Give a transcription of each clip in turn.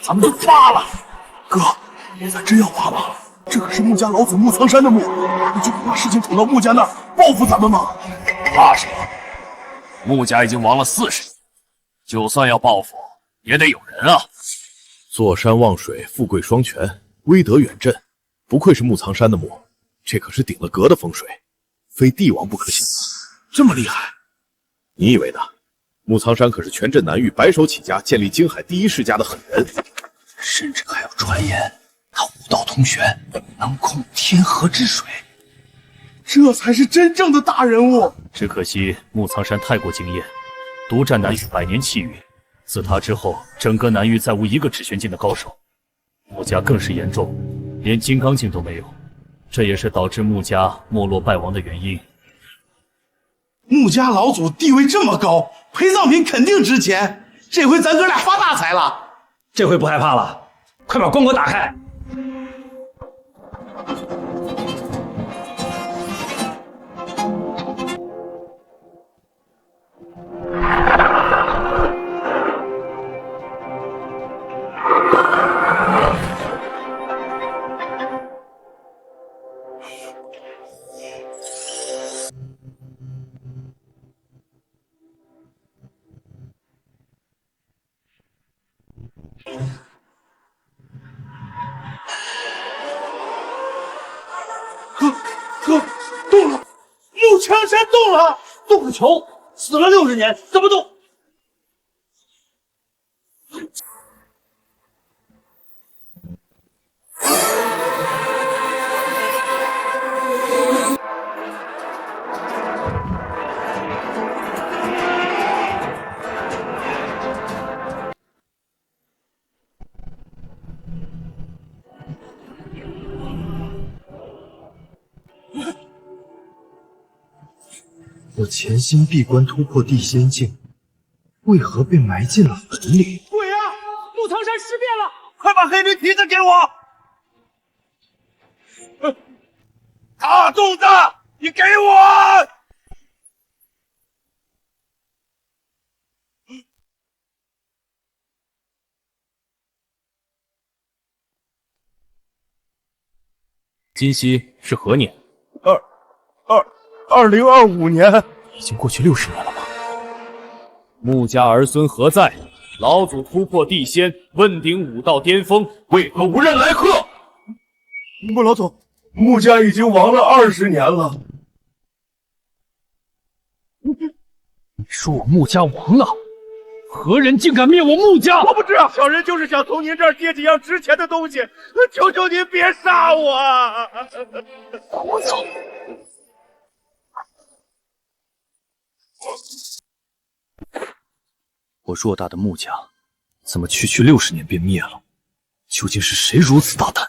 咱们就发了。哥，咱真要发吗？这可是穆家老祖穆苍山的墓，你就不怕事情闯到穆家那儿报复咱们吗？怕什么？穆家已经亡了40年，就算要报复，也得有人啊。坐山望水，富贵双全，威德远震，不愧是穆苍山的墓，这可是顶了格的风水，非帝王不可想。这么厉害？你以为呢？穆苍山可是全镇南域白手起家建立京海第一世家的狠人，甚至还有传言，他武道通玄，能控天河之水，这才是真正的大人物。只可惜穆苍山太过惊艳，独占南域100年气运。自他之后，整个南域再无一个止玄境的高手。穆家更是严重，连金刚境都没有，这也是导致穆家没落败亡的原因。穆家老祖地位这么高，陪葬品肯定值钱。这回咱哥俩发大财了。这回不害怕了，快把棺椁打开。哥，动了！穆苍山动了！动个球！死了60年，怎么动？我潜心闭关突破地仙境，为何被埋进了坟里？鬼啊！穆苍山尸变了！快把黑驴蹄子给我！大粽子，你给我！今夕是何年2025年，已经过去60年了吗？穆家儿孙何在？老祖突破地仙，问鼎武道巅峰，为何无人来贺？穆老总，穆家已经亡了20年了。你说我穆家亡了？何人竟敢灭我穆家？我不知道，小人就是想从您这儿借几样值钱的东西，求求您别杀我！我走。我偌大的穆家，怎么区区60年便灭了？究竟是谁如此大胆？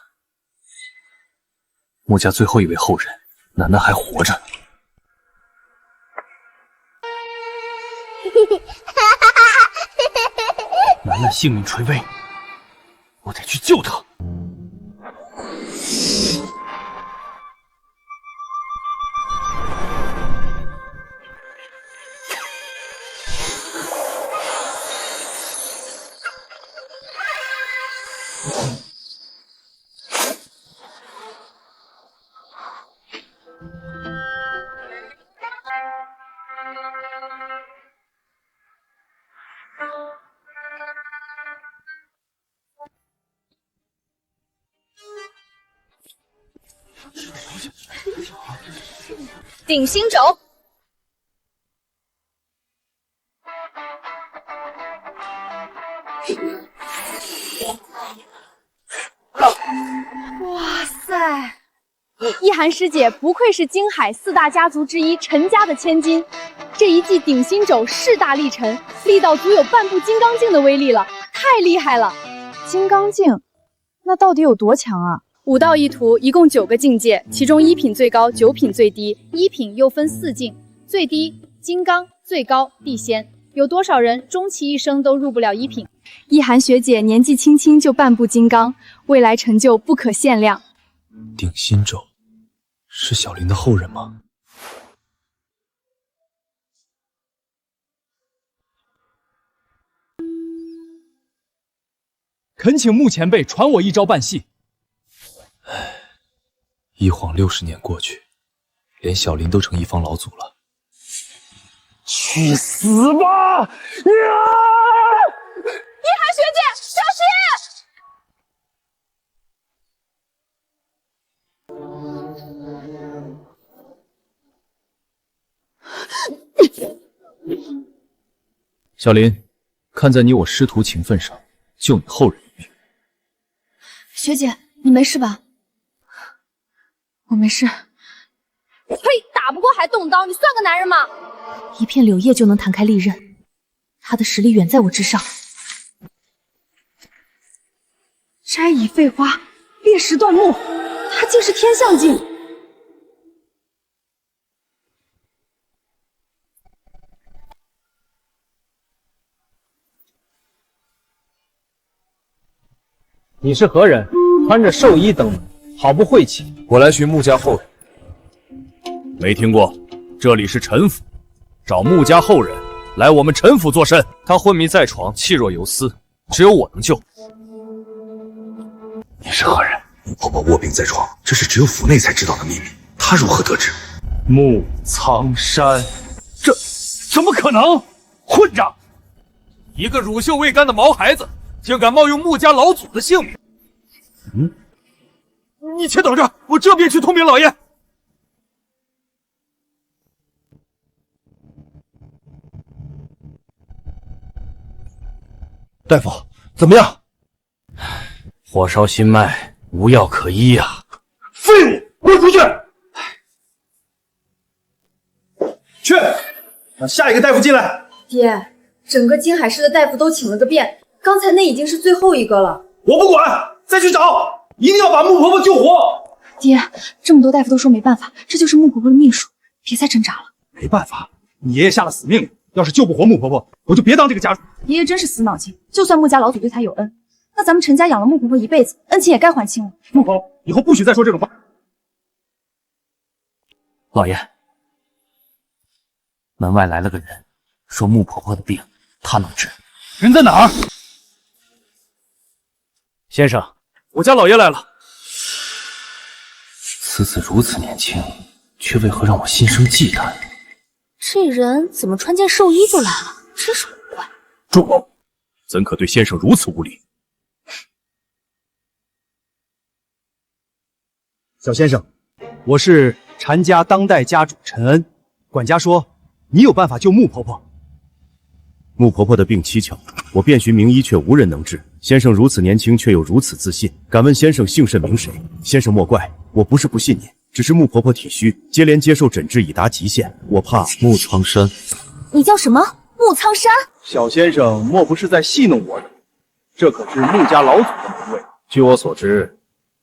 穆家最后一位后人，难道还活着？楠楠性命垂危，我得去救她。顶心轴。哇塞！一涵师姐不愧是京海4大家族之一陈家的千金，这一记顶心肘势大力沉，力道足有半部金刚境的威力了，太厉害了！金刚境，那到底有多强啊？武道一途一共9个境界，其中1品最高，9品最低，1品又分4境，最低金刚，最高地仙。有多少人终其一生都入不了1品？一涵学姐年纪轻轻就半部金刚，未来成就不可限量。顶心咒是小林的后人吗？恳请穆前辈传我一招半戏。一晃60年过去，连小林都成一方老祖了。去死吧！一涵学姐，小心！小林，看在你我师徒情分上，救你后人一命。学姐，你没事吧？我没事。呸！打不过还动刀，你算个男人吗？一片柳叶就能弹开利刃，他的实力远在我之上。摘蚁废花，裂石断木，他竟是天象境。你是何人？穿着寿衣登门，好不晦气。我来寻穆家后人。没听过，这里是陈府，找穆家后人来我们陈府做甚？他昏迷在床，气若游丝，只有我能救。你是何人？穆婆婆卧病在床，这是只有府内才知道的秘密，她如何得知？穆苍山，这怎么可能？混账！一个乳臭未干的毛孩子，竟敢冒用穆家老祖的性命！你且等着，我这便去通禀老爷。大夫，怎么样？火烧心脉，无药可医呀！废物，滚出去！去，让下一个大夫进来。爹，整个金海市的大夫都请了个遍，刚才那已经是最后一个了。我不管，再去找，一定要把穆婆婆救活。爹，这么多大夫都说没办法，这就是穆婆婆的命数，别再挣扎了。没办法，你爷爷下了死命令，要是救不活穆婆婆，我就别当这个家主。爷爷真是死脑筋，就算穆家老祖对他有恩，那咱们陈家养了穆婆婆一辈子，恩情也该还清了。穆婆婆，以后不许再说这种话。老爷，门外来了个人，说穆婆婆的病他能治。人在哪儿？先生，我家老爷来了。此子如此年轻，却为何让我心生忌惮？这人怎么穿件寿衣就来了？真是古怪。住口！怎可对先生如此无礼？小先生，我是禅家当代家主陈恩，管家说你有办法救穆婆婆。穆婆婆的病蹊跷，我遍寻名医却无人能治。先生如此年轻，却又如此自信，敢问先生姓甚名谁？先生莫怪，我不是不信你，只是穆婆婆体虚，接连接受诊治已达极限，我怕。穆苍山，你叫什么？穆苍山？小先生莫不是在戏弄我的？这可是穆家老祖的门卫。据我所知，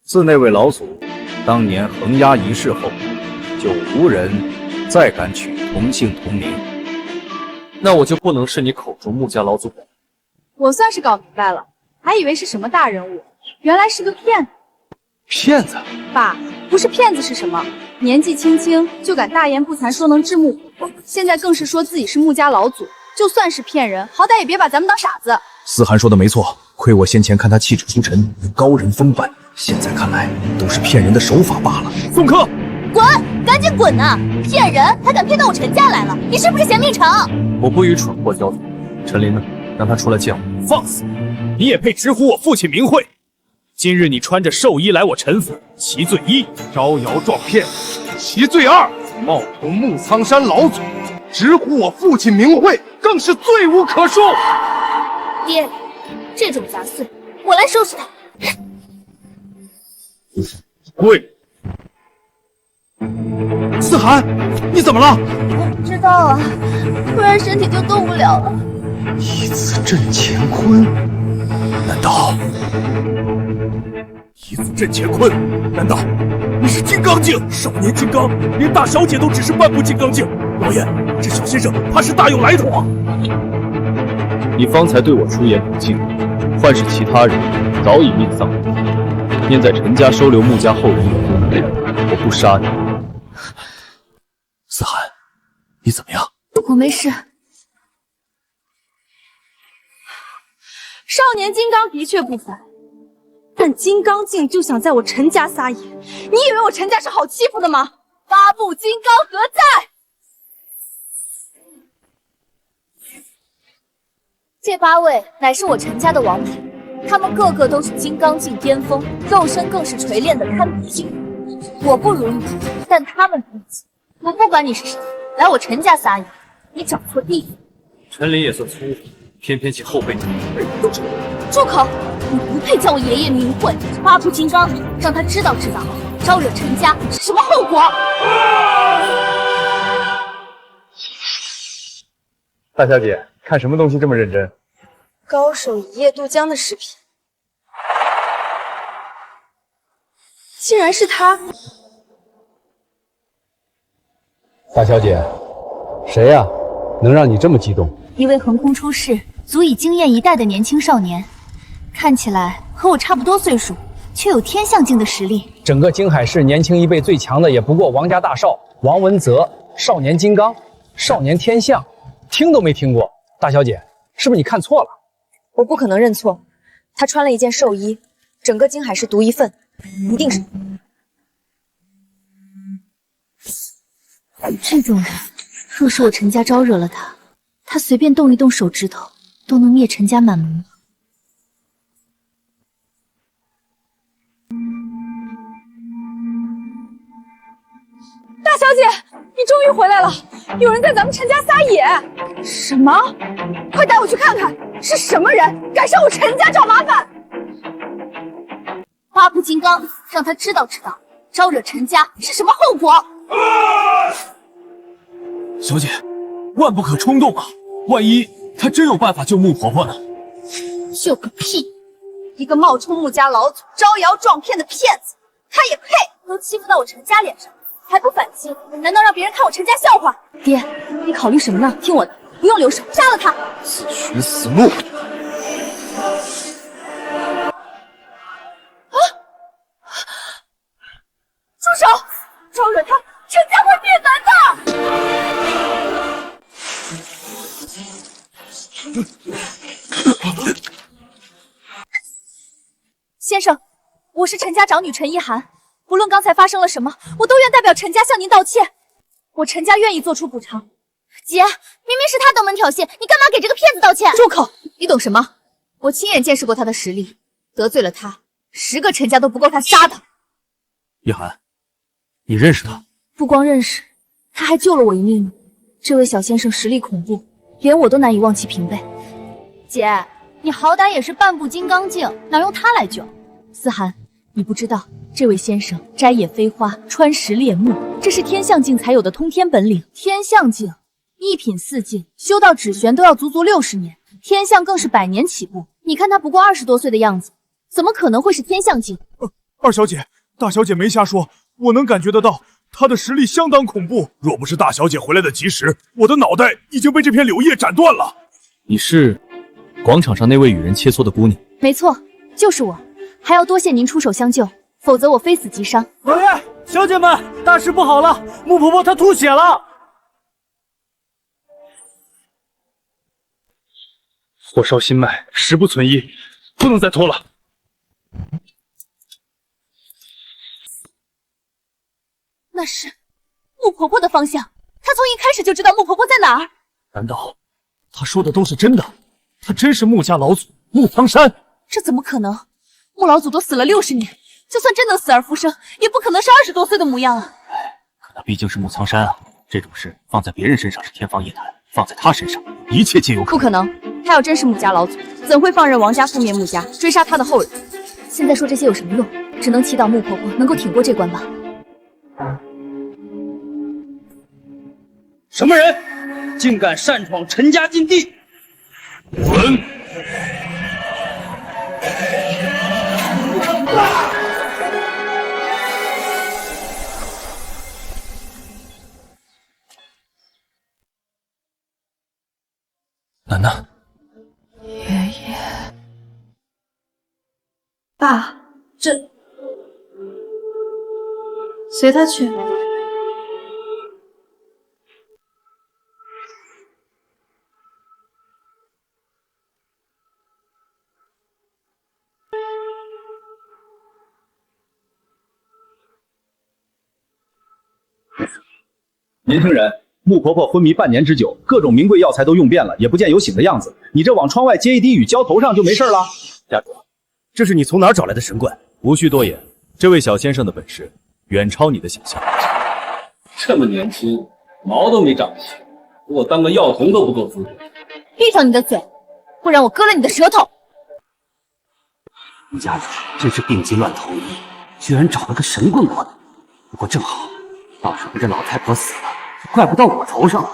自那位老祖当年横压一世后，就无人再敢取同姓同名。那我就不能是你口中穆家老祖了。我算是搞明白了，还以为是什么大人物，原来是个骗子。骗子？爸，不是骗子是什么？年纪轻轻就敢大言不惭说能治穆婆婆，现在更是说自己是穆家老祖。就算是骗人，好歹也别把咱们当傻子。思涵说的没错，亏我先前看他气质出尘，高人风范，现在看来都是骗人的手法罢了。送客！滚！赶紧滚呐！骗人还敢骗到我陈家来了？你是不是嫌命长？我不与蠢货交嘴。陈琳呢？让他出来见我。放肆！你也配直呼我父亲名讳？今日你穿着寿衣来我陈府，其罪一；招摇撞骗，其罪二；冒充穆苍山老祖，直呼我父亲名讳，更是罪无可恕。爹，这种杂碎，我来收拾他。跪！思涵，你怎么了？我不知道啊，突然身体就动不了了。一字镇乾坤，难道一字镇乾坤？难道你是金刚境？少年金刚，连大小姐都只是半步金刚境。老爷，这小先生怕是大有来头啊！你方才对我出言不敬，换是其他人，早已命丧。念在陈家收留穆家后人的恩惠，我不杀你。思涵，你怎么样？我没事。少年金刚的确不凡，看金刚镜就想在我陈家撒野，你以为我陈家是好欺负的吗？八部金刚何在？这8位乃是我陈家的王牌，他们个个都是金刚境巅峰，肉身更是锤炼的堪比金人。我不如你，但他们如此。我不管你是谁，来我陈家撒野，你找错地方。陈林也算粗鲁，偏偏其后辈住口！你不配叫我爷爷名讳。八部金刚，让他知道，招惹陈家是什么后果。大小姐，看什么东西这么认真？高手一夜渡江的视频，竟然是他！大小姐，谁呀？能让你这么激动？一位横空出世、足以惊艳一代的年轻少年，看起来和我差不多岁数，却有天象境的实力。整个京海市年轻一辈最强的，也不过王家大少王文泽，少年金刚，少年天象，听都没听过。大小姐，是不是你看错了？我不可能认错，他穿了一件寿衣，整个京海市独一份，一定是。这种人，若是我陈家招惹了他，他随便动一动手指头，都能灭陈家满门。大小姐，你终于回来了！有人在咱们陈家撒野。什么？快带我去看看，是什么人敢上我陈家找麻烦？八部金刚，让他知道，招惹陈家是什么后果。小姐，万不可冲动啊！万一他真有办法救穆婆婆呢？救个屁！一个冒充穆家老祖、招摇撞骗的骗子，他也配？都欺负到我陈家脸上，还不反击？难道让别人看我陈家笑话？爹，你考虑什么呢？听我的，不用留手，杀了他！自寻死路！住手！招惹他，陈家会灭门的！先生，我是陈家长女陈意涵，不论刚才发生了什么，我都愿代表陈家向您道歉。我陈家愿意做出补偿。姐，明明是他登门挑衅，你干嘛给这个骗子道歉？住口！你懂什么？我亲眼见识过他的实力，得罪了他，10个陈家都不够他杀的。叶寒，你认识他？不光认识，他还救了我一命呢。这位小先生实力恐怖，连我都难以望其平辈。姐，你好歹也是半部金刚境，哪用他来救？思涵，你不知道，这位先生摘野飞花，穿石猎木，这是天象境才有的通天本领。天象境1品4境，修到指玄都要足足60年，天象更是100年起步。你看他不过20多岁的样子，怎么可能会是天象境？二小姐，大小姐没瞎说，我能感觉得到，她的实力相当恐怖。若不是大小姐回来的及时，我的脑袋已经被这片柳叶斩断了。你是广场上那位与人切磋的姑娘？没错，就是我。还要多谢您出手相救，否则我非死即伤。老爷，小姐们，大事不好了！穆婆婆她吐血了。火烧心脉，时不存一，不能再拖了。那是穆婆婆的方向，她从一开始就知道穆婆婆在哪儿。难道他说的都是真的？他真是穆家老祖穆苍山？这怎么可能？穆老祖都死了60年，就算真能死而复生，也不可能是20多岁的模样啊！可那毕竟是穆苍山啊，这种事放在别人身上是天方夜谭，放在他身上，一切皆有可能。不可能，他要真是穆家老祖，怎会放任王家覆灭穆家，追杀他的后人？现在说这些有什么用？只能祈祷穆婆婆能够挺过这关吧。什么人竟敢擅闯陈家禁地？滚！楠楠，爸，这随他去。年轻人，穆婆婆昏迷半年之久，各种名贵药材都用遍了，也不见有醒的样子。你这往窗外接一滴雨浇头上就没事了。家主，这是你从哪儿找来的神棍？无需多言，这位小先生的本事远超你的想象。这么年轻，毛都没长齐，给我当个药童都不够资格。闭上你的嘴，不然我割了你的舌头！穆家主真是病急乱投医，居然找了个神棍过来。不过正好，到时候这老太婆死了，怪不到我头上了。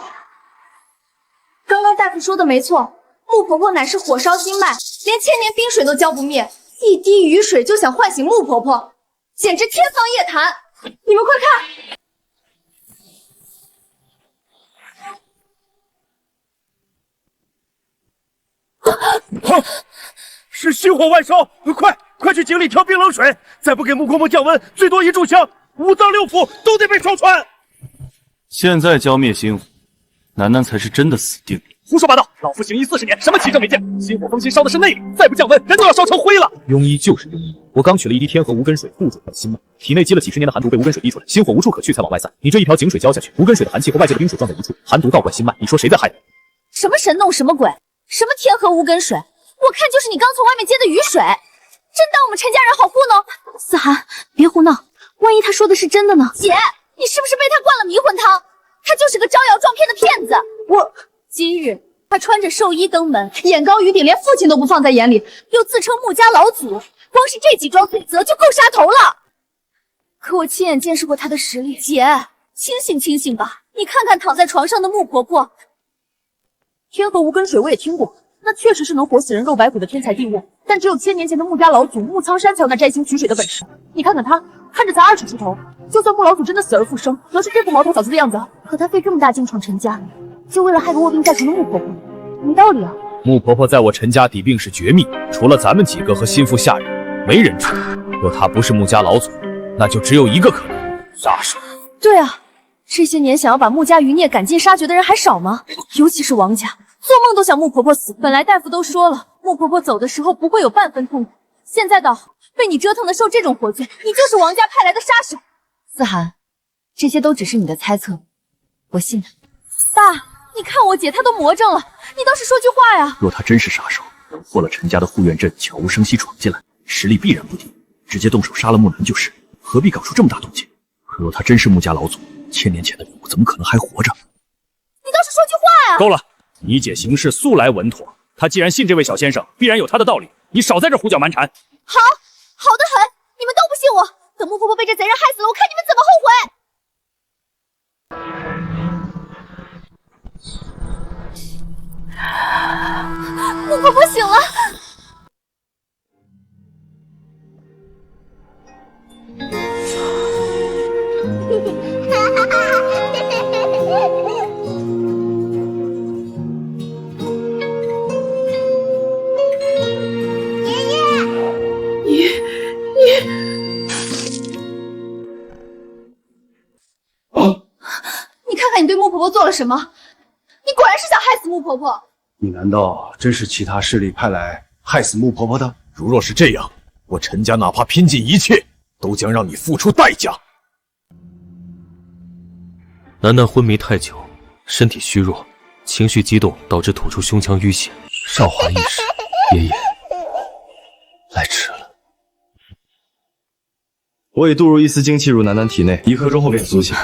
刚刚大夫说的没错，穆婆婆乃是火烧心脉，连千年冰水都浇不灭，一滴雨水就想唤醒穆婆婆，简直天方夜谭！你们快看！是心火外烧，快去井里调冰冷水，再不给穆婆婆降温，最多一炷香，五脏六腑都得被烧穿。现在浇灭心火，楠楠才是真的死定了。胡说八道！老夫行医40年，什么奇症没见？心火封心烧的是内里，再不降温，人都要烧成灰了。庸医就是庸医，我刚取了一滴天河无根水护住我的心脉，体内积了几十年的寒毒被无根水逼出来，心火无处可去才往外散。你这一瓢井水浇下去，无根水的寒气和外界的冰水撞在一处，寒毒倒灌心脉，你说谁在害人？什么神弄什么鬼？什么天河无根水？我看就是你刚从外面接的雨水，真当我们陈家人好糊弄？思涵，别胡闹，万一他说的是真的呢？姐，你是不是被他灌了迷魂汤？他就是个招摇撞骗的骗子。今日他穿着寿衣登门，眼高于顶，连父亲都不放在眼里，又自称穆家老祖，光是这几桩罪责就够杀头了。可我亲眼见识过他的实力，姐，清醒清醒吧！你看看躺在床上的穆婆婆。天河无根水我也听过，那确实是能活死人肉白骨的天才地物，但只有千年前的穆家老祖穆苍山才有那摘星取水的本事。你看看他，看着才20出头，就算穆老祖真的死而复生，得是这副毛头小子的样子，可他费这么大劲闯陈家，就为了害个卧病在床的穆婆婆，没道理啊！穆婆婆在我陈家底病是绝密，除了咱们几个和心腹下人，没人知道。若她不是穆家老祖，那就只有一个可能，杀手。对啊，这些年想要把穆家余孽赶尽杀绝的人还少吗？尤其是王家，做梦都想穆婆婆死。本来大夫都说了，穆婆婆走的时候不会有半分痛苦，现在倒好，被你折腾的受这种活罪，你就是王家派来的杀手。思涵，这些都只是你的猜测，我信他。爸，你看我姐她都魔怔了，你倒是说句话呀！若他真是杀手，破了陈家的护院阵，悄无声息闯进来，实力必然不低，直接动手杀了木兰就是，何必搞出这么大动静？可若他真是穆家老祖，1000年前的人物怎么可能还活着？你倒是说句话呀！够了，你姐行事素来稳妥，她既然信这位小先生，必然有她的道理，你少在这胡搅蛮缠。好，好得很，你们都不信我，等穆婆婆被这贼人害死了，我看你们怎么后悔！穆婆婆醒了。你看看你对穆婆婆做了什么？你果然是想害死穆婆婆。你难道真是其他势力派来害死穆婆婆的？如若是这样，我陈家哪怕拼尽一切，都将让你付出代价。楠楠昏迷太久，身体虚弱，情绪激动导致吐出胸腔淤血。少华一时，爷爷来迟了。我已渡入一丝精气入楠楠体内，1刻钟后便苏醒。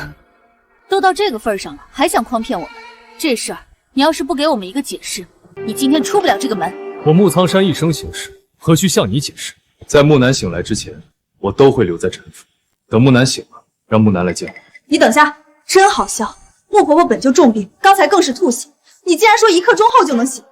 都到这个份上了，还想诓骗我们？这事儿你要是不给我们一个解释，你今天出不了这个门。我穆苍山一生行事，何须向你解释？在木南醒来之前，我都会留在陈府。等木南醒了，让木南来见我。你等下，真好笑。穆婆婆本就重病，刚才更是吐血，你竟然说1刻钟后就能醒。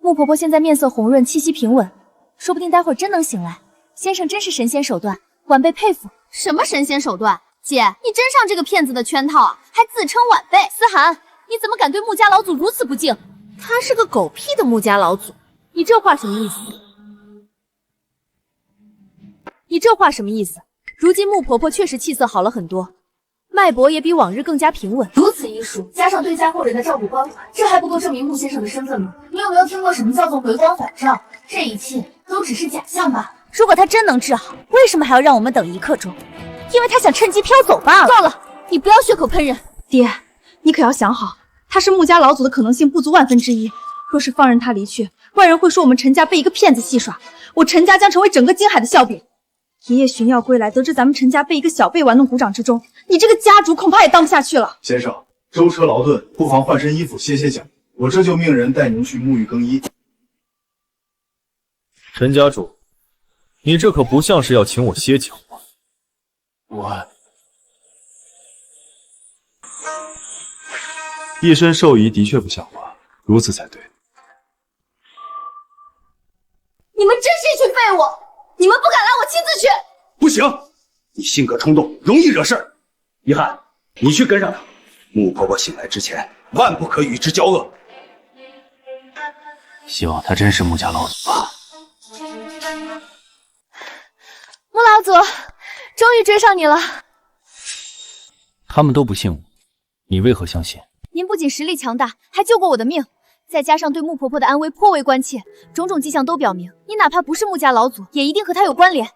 穆婆婆现在面色红润，气息平稳，说不定待会儿真能醒来。先生真是神仙手段，晚辈佩服。什么神仙手段？姐，你真上这个骗子的圈套啊，还自称晚辈。思涵，你怎么敢对穆家老祖如此不敬？他是个狗屁的穆家老祖，你这话什么意思？你这话什么意思？如今穆婆婆确实气色好了很多，脉搏也比往日更加平稳。如此医术，加上对家后人的照顾关怀，这还不够证明穆先生的身份吗？你有没有听过什么叫做回光返照？这一切都只是假象吧。如果他真能治好，为什么还要让我们等1刻钟？因为他想趁机飘走罢了。够了，你不要血口喷人。爹，你可要想好，他是穆家老祖的可能性不足1/1000。若是放任他离去，外人会说我们陈家被一个骗子戏耍，我陈家将成为整个京海的笑柄。爷爷寻药归来，得知咱们陈家被一个小辈玩弄股掌之中，你这个家主恐怕也当不下去了。先生，舟车劳顿，不妨换身衣服歇歇脚。我这就命人带您去沐浴更衣。陈家主，你这可不像是要请我歇脚啊！我一身寿仪的确不像话，如此才对。你们真是一群废物！你们不敢来，我亲自去。不行，你性格冲动，容易惹事儿。一涵，你去跟上他。穆婆婆醒来之前，万不可与之交恶。希望他真是穆家老祖吧。穆老祖，终于追上你了。他们都不信我，你为何相信？您不仅实力强大，还救过我的命，再加上对穆婆婆的安危颇为关切，种种迹象都表明，你哪怕不是穆家老祖，也一定和他有关联。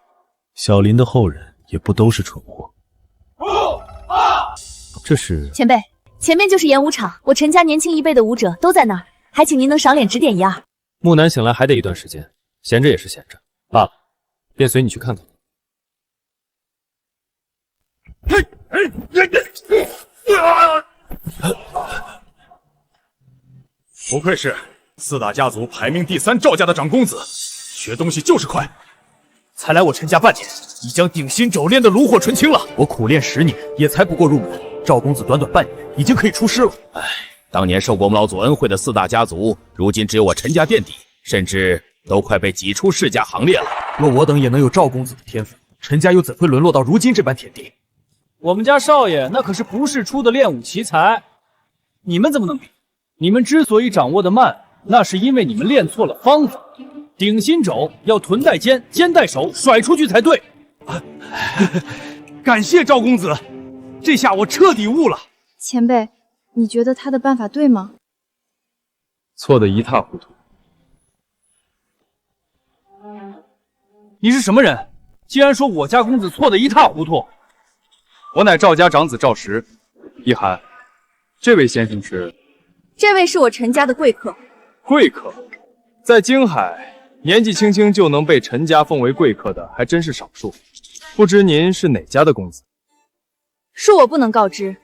小林的后人也不都是蠢货。这是前辈，前面就是演武场，我陈家年轻一辈的武者都在那儿，还请您能赏脸指点一二。木南醒来还得一段时间，闲着也是闲着，罢了，便随你去看看。不愧是4大家族排名第3赵家的长公子，学东西就是快。才来我陈家半年，已将鼎心肘练得炉火纯青了。我苦练10年，也才不过入门。赵公子短短半年，已经可以出师了。当年受过我们老祖恩惠的4大家族，如今只有我陈家垫底，甚至都快被挤出世家行列了。若我等也能有赵公子的天赋，陈家又怎会沦落到如今这般田地？我们家少爷那可是不世出的练武奇才，你们怎么能比？你们之所以掌握的慢，那是因为你们练错了方法。顶心肘要臀带肩，肩带手，甩出去才对。感谢赵公子，这下我彻底悟了。前辈，你觉得他的办法对吗？错得一塌糊涂。你是什么人？竟然说我家公子错得一塌糊涂？我乃赵家长子赵石。一涵，这位先生是？这位是我陈家的贵客。贵客，在京海，年纪轻轻就能被陈家奉为贵客的还真是少数。不知您是哪家的公子？恕我不能告知，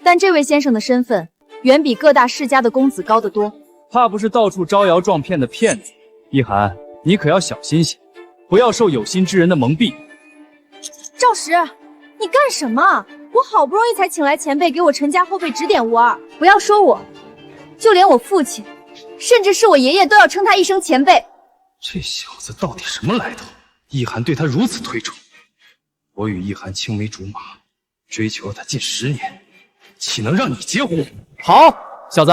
但这位先生的身份远比各大世家的公子高得多。怕不是到处招摇撞骗的骗子。一涵，你可要小心些，不要受有心之人的蒙蔽。赵石，你干什么？我好不容易才请来前辈给我陈家后辈指点无二，不要说我，就连我父亲，甚至是我爷爷都要称他一声前辈。这小子到底什么来头？易涵对他如此推崇，我与易涵青梅竹马，追求了他近10年，岂能让你截胡？好，小子，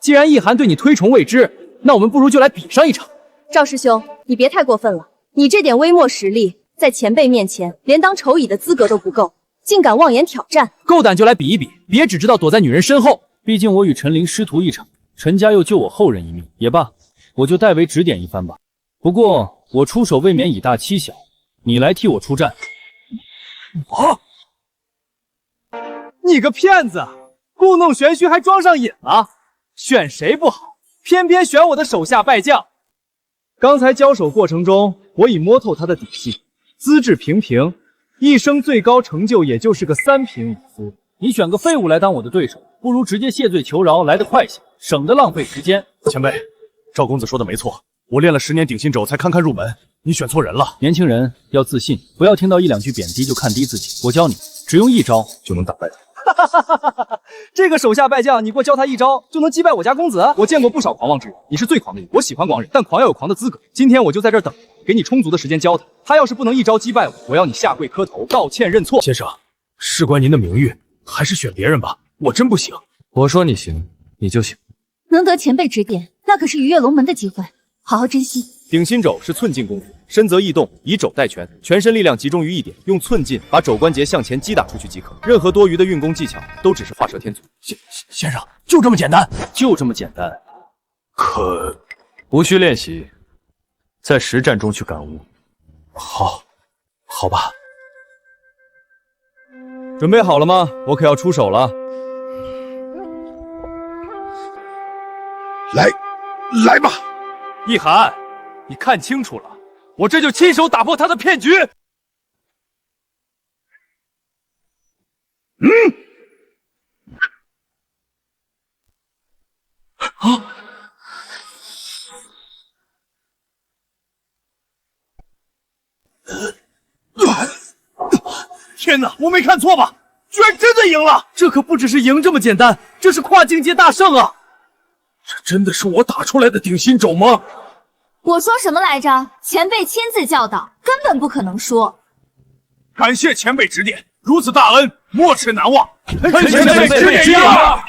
既然易涵对你推崇未知，那我们不如就来比上一场。赵师兄，你别太过分了，你这点微末实力，在前辈面前连当丑乙的资格都不够，竟敢妄言挑战。够胆就来比一比，别只知道躲在女人身后。毕竟我与陈琳师徒一场，陈家又救我后人一命，也罢，我就代为指点一番吧。不过我出手未免以大欺小，你来替我出战。我？你个骗子，故弄玄虚还装上瘾了，选谁不好，偏偏选我的手下败将。刚才交手过程中，我已摸透他的底细，资质平平，一生最高成就也就是个3品武夫。你选个废物来当我的对手，不如直接谢罪求饶来得快些，省得浪费时间。前辈，赵公子说的没错，我练了10年顶心肘才堪堪入门，你选错人了。年轻人要自信，不要听到1、2句贬低就看低自己。我教你，只用1招就能打败他。这个手下败将，你给我教他1招就能击败我家公子？我见过不少狂妄之人，你是最狂的人。我喜欢狂人，但狂要有狂的资格。今天我就在这儿等，给你充足的时间教他。他要是不能1招击败我，我要你下跪磕头道歉认错。先生，事关您的名誉，还是选别人吧，我真不行。我说你行，你就行。能得前辈指点，那可是鱼跃龙门的机会，好好珍惜。顶心肘是寸劲功夫，身则易动，以肘带拳，全身力量集中于一点，用寸劲把肘关节向前击打出去即可。任何多余的运功技巧都只是画蛇添足。先生，就这么简单？就这么简单。可无需练习，在实战中去感悟。好吧。准备好了吗？我可要出手了。来吧，一涵，你看清楚了，我这就亲手打破他的骗局。天哪，我没看错吧？居然真的赢了！这可不只是赢这么简单，这是跨境界大胜啊！这真的是我打出来的顶心肘吗？我说什么来着？前辈亲自教导，根本不可能输。感谢前辈指点，如此大恩，没齿难忘。恳请前辈指点呀！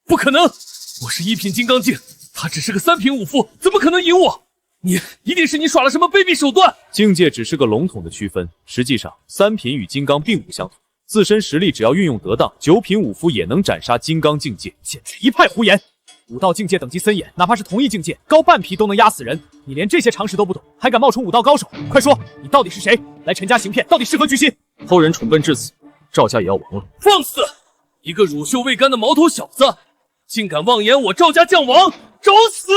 不可能，我是1品金刚境，他只是个3品武夫，怎么可能赢我？一定是你耍了什么卑鄙手段！境界只是个笼统的区分，实际上3品与金刚并不相同，自身实力只要运用得当，9品武夫也能斩杀金刚境界，简直一派胡言！武道境界等级森严，哪怕是同一境界，高半匹都能压死人。你连这些常识都不懂，还敢冒充武道高手？快说，你到底是谁？来陈家行骗，到底是何居心？后人蠢笨至此，赵家也要亡了。放肆！一个乳臭未干的毛头小子，竟敢妄言我赵家将亡，找死！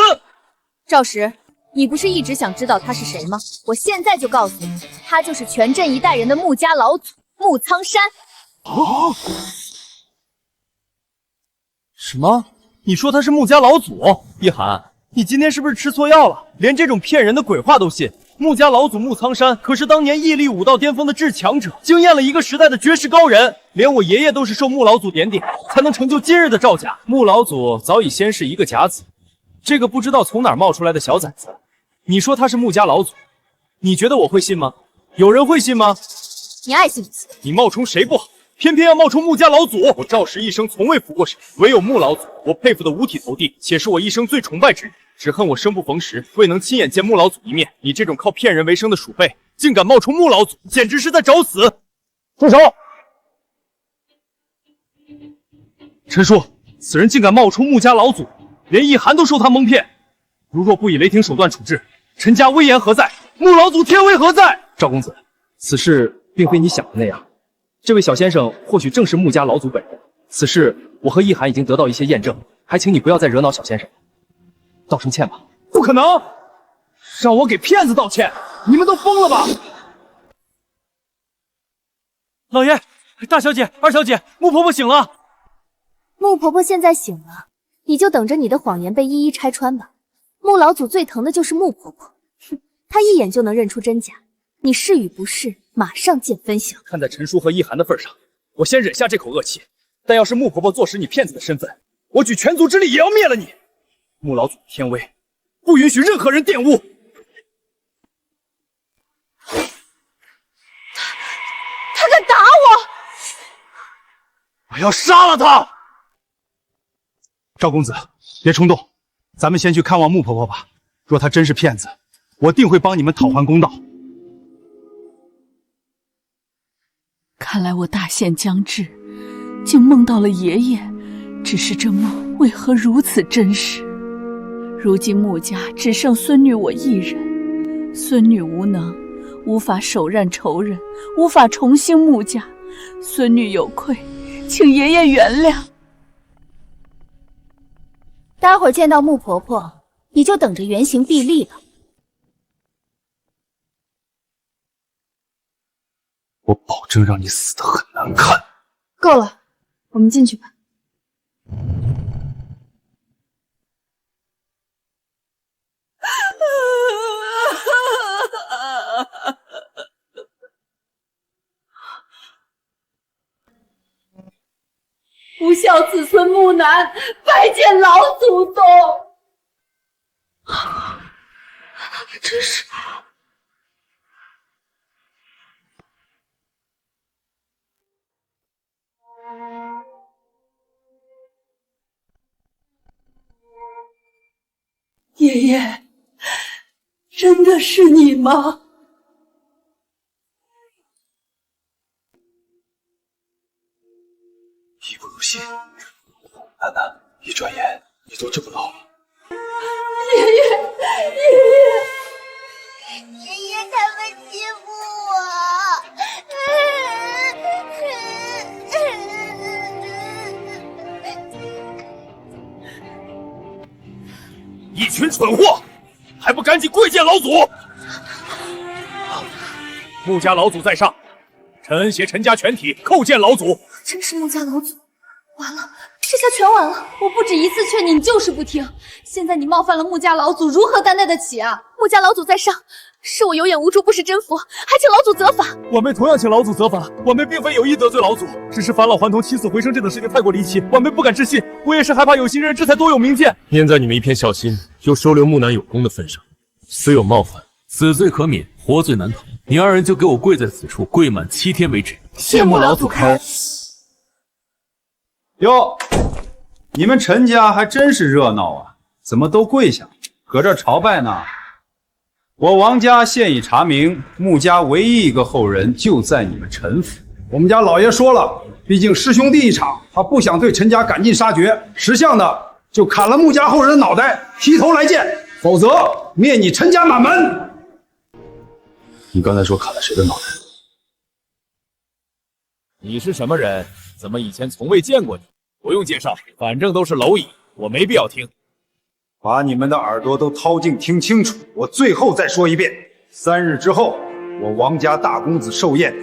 赵石，你不是一直想知道他是谁吗？我现在就告诉你，他就是全镇一代人的穆家老祖穆苍山。什么？你说他是穆家老祖？一涵，你今天是不是吃错药了？连这种骗人的鬼话都信？穆家老祖穆苍山可是当年屹立武道巅峰的至强者，惊艳了一个时代的绝世高人，连我爷爷都是受穆老祖点点，才能成就今日的赵家。穆老祖早已先是一个甲子，这个不知道从哪儿冒出来的小崽子，你说他是穆家老祖，你觉得我会信吗？有人会信吗？你爱信不信？你冒充谁不好，偏偏要冒充穆家老祖。我赵石一生从未服过谁，唯有穆老祖，我佩服的五体投地，且是我一生最崇拜之人。只恨我生不逢时，未能亲眼见穆老祖一面。你这种靠骗人为生的鼠辈，竟敢冒充穆老祖，简直是在找死！住手！陈叔，此人竟敢冒充穆家老祖，连一涵都受他蒙骗。如若不以雷霆手段处置，陈家威严何在？穆老祖天威何在？赵公子，此事并非你想的那样。这位小先生或许正是穆家老祖本人。此事我和一涵已经得到一些验证，还请你不要再惹恼小先生。道声歉吧。不可能，让我给骗子道歉，你们都疯了吧？老爷、大小姐、二小姐，穆婆婆醒了。穆婆婆现在醒了，你就等着你的谎言被一一拆穿吧。穆老祖最疼的就是穆婆婆，哼，她一眼就能认出真假。你是与不是，马上见分晓。看在陈叔和一涵的份上，我先忍下这口恶气。但要是穆婆婆坐实你骗子的身份，我举全族之力也要灭了你。穆老祖天威，不允许任何人玷污。他敢打我！我要杀了他！赵公子，别冲动，咱们先去看望穆婆婆吧。若她真是骗子，我定会帮你们讨还公道。看来我大限将至，竟梦到了爷爷，只是这梦为何如此真实？如今穆家只剩孙女我一人，孙女无能，无法手刃仇人，无法重兴穆家，孙女有愧，请爷爷原谅。待会儿见到穆婆婆，你就等着原形毕露吧。我保证让你死得很难看。够了，我们进去吧。不孝子孙穆南拜见老祖宗。真是。爷爷，真的是你吗？义不如心。楠楠，一转眼你都这么老了。爷爷，爷爷他们欺负我。蠢货，还不赶紧跪见老祖！穆家老祖在上，陈恩携陈家全体叩见老祖。真是穆家老祖，完了，这下全完了！我不止一次劝你，你就是不听。现在你冒犯了穆家老祖，如何担待得起啊？穆家老祖在上，是我有眼无珠，不识真佛，还请老祖责罚。晚辈同样请老祖责罚。晚辈并非有意得罪老祖，只是返老还童、起死回生这等事情太过离奇，晚辈不敢置信。我也是害怕有心人，这才多有明鉴。念在你们一片孝心，又收留木南有功的份上，虽有冒犯，死罪可免，活罪难逃。你二人就给我跪在此处，跪满7天为止。谢穆老祖开恩。哟，你们陈家还真是热闹啊！怎么都跪下，搁这朝拜呢？我王家现已查明，穆家唯一一个后人就在你们陈府。我们家老爷说了，毕竟师兄弟一场，他不想对陈家赶尽杀绝，识相的就砍了穆家后人的脑袋，劈头来见，否则灭你陈家满门。你刚才说砍了谁的脑袋？你是什么人？怎么以前从未见过你？不用介绍，反正都是蝼蚁，我没必要听。把你们的耳朵都掏净听清楚，我最后再说一遍：3日之后，我王家大公子寿宴，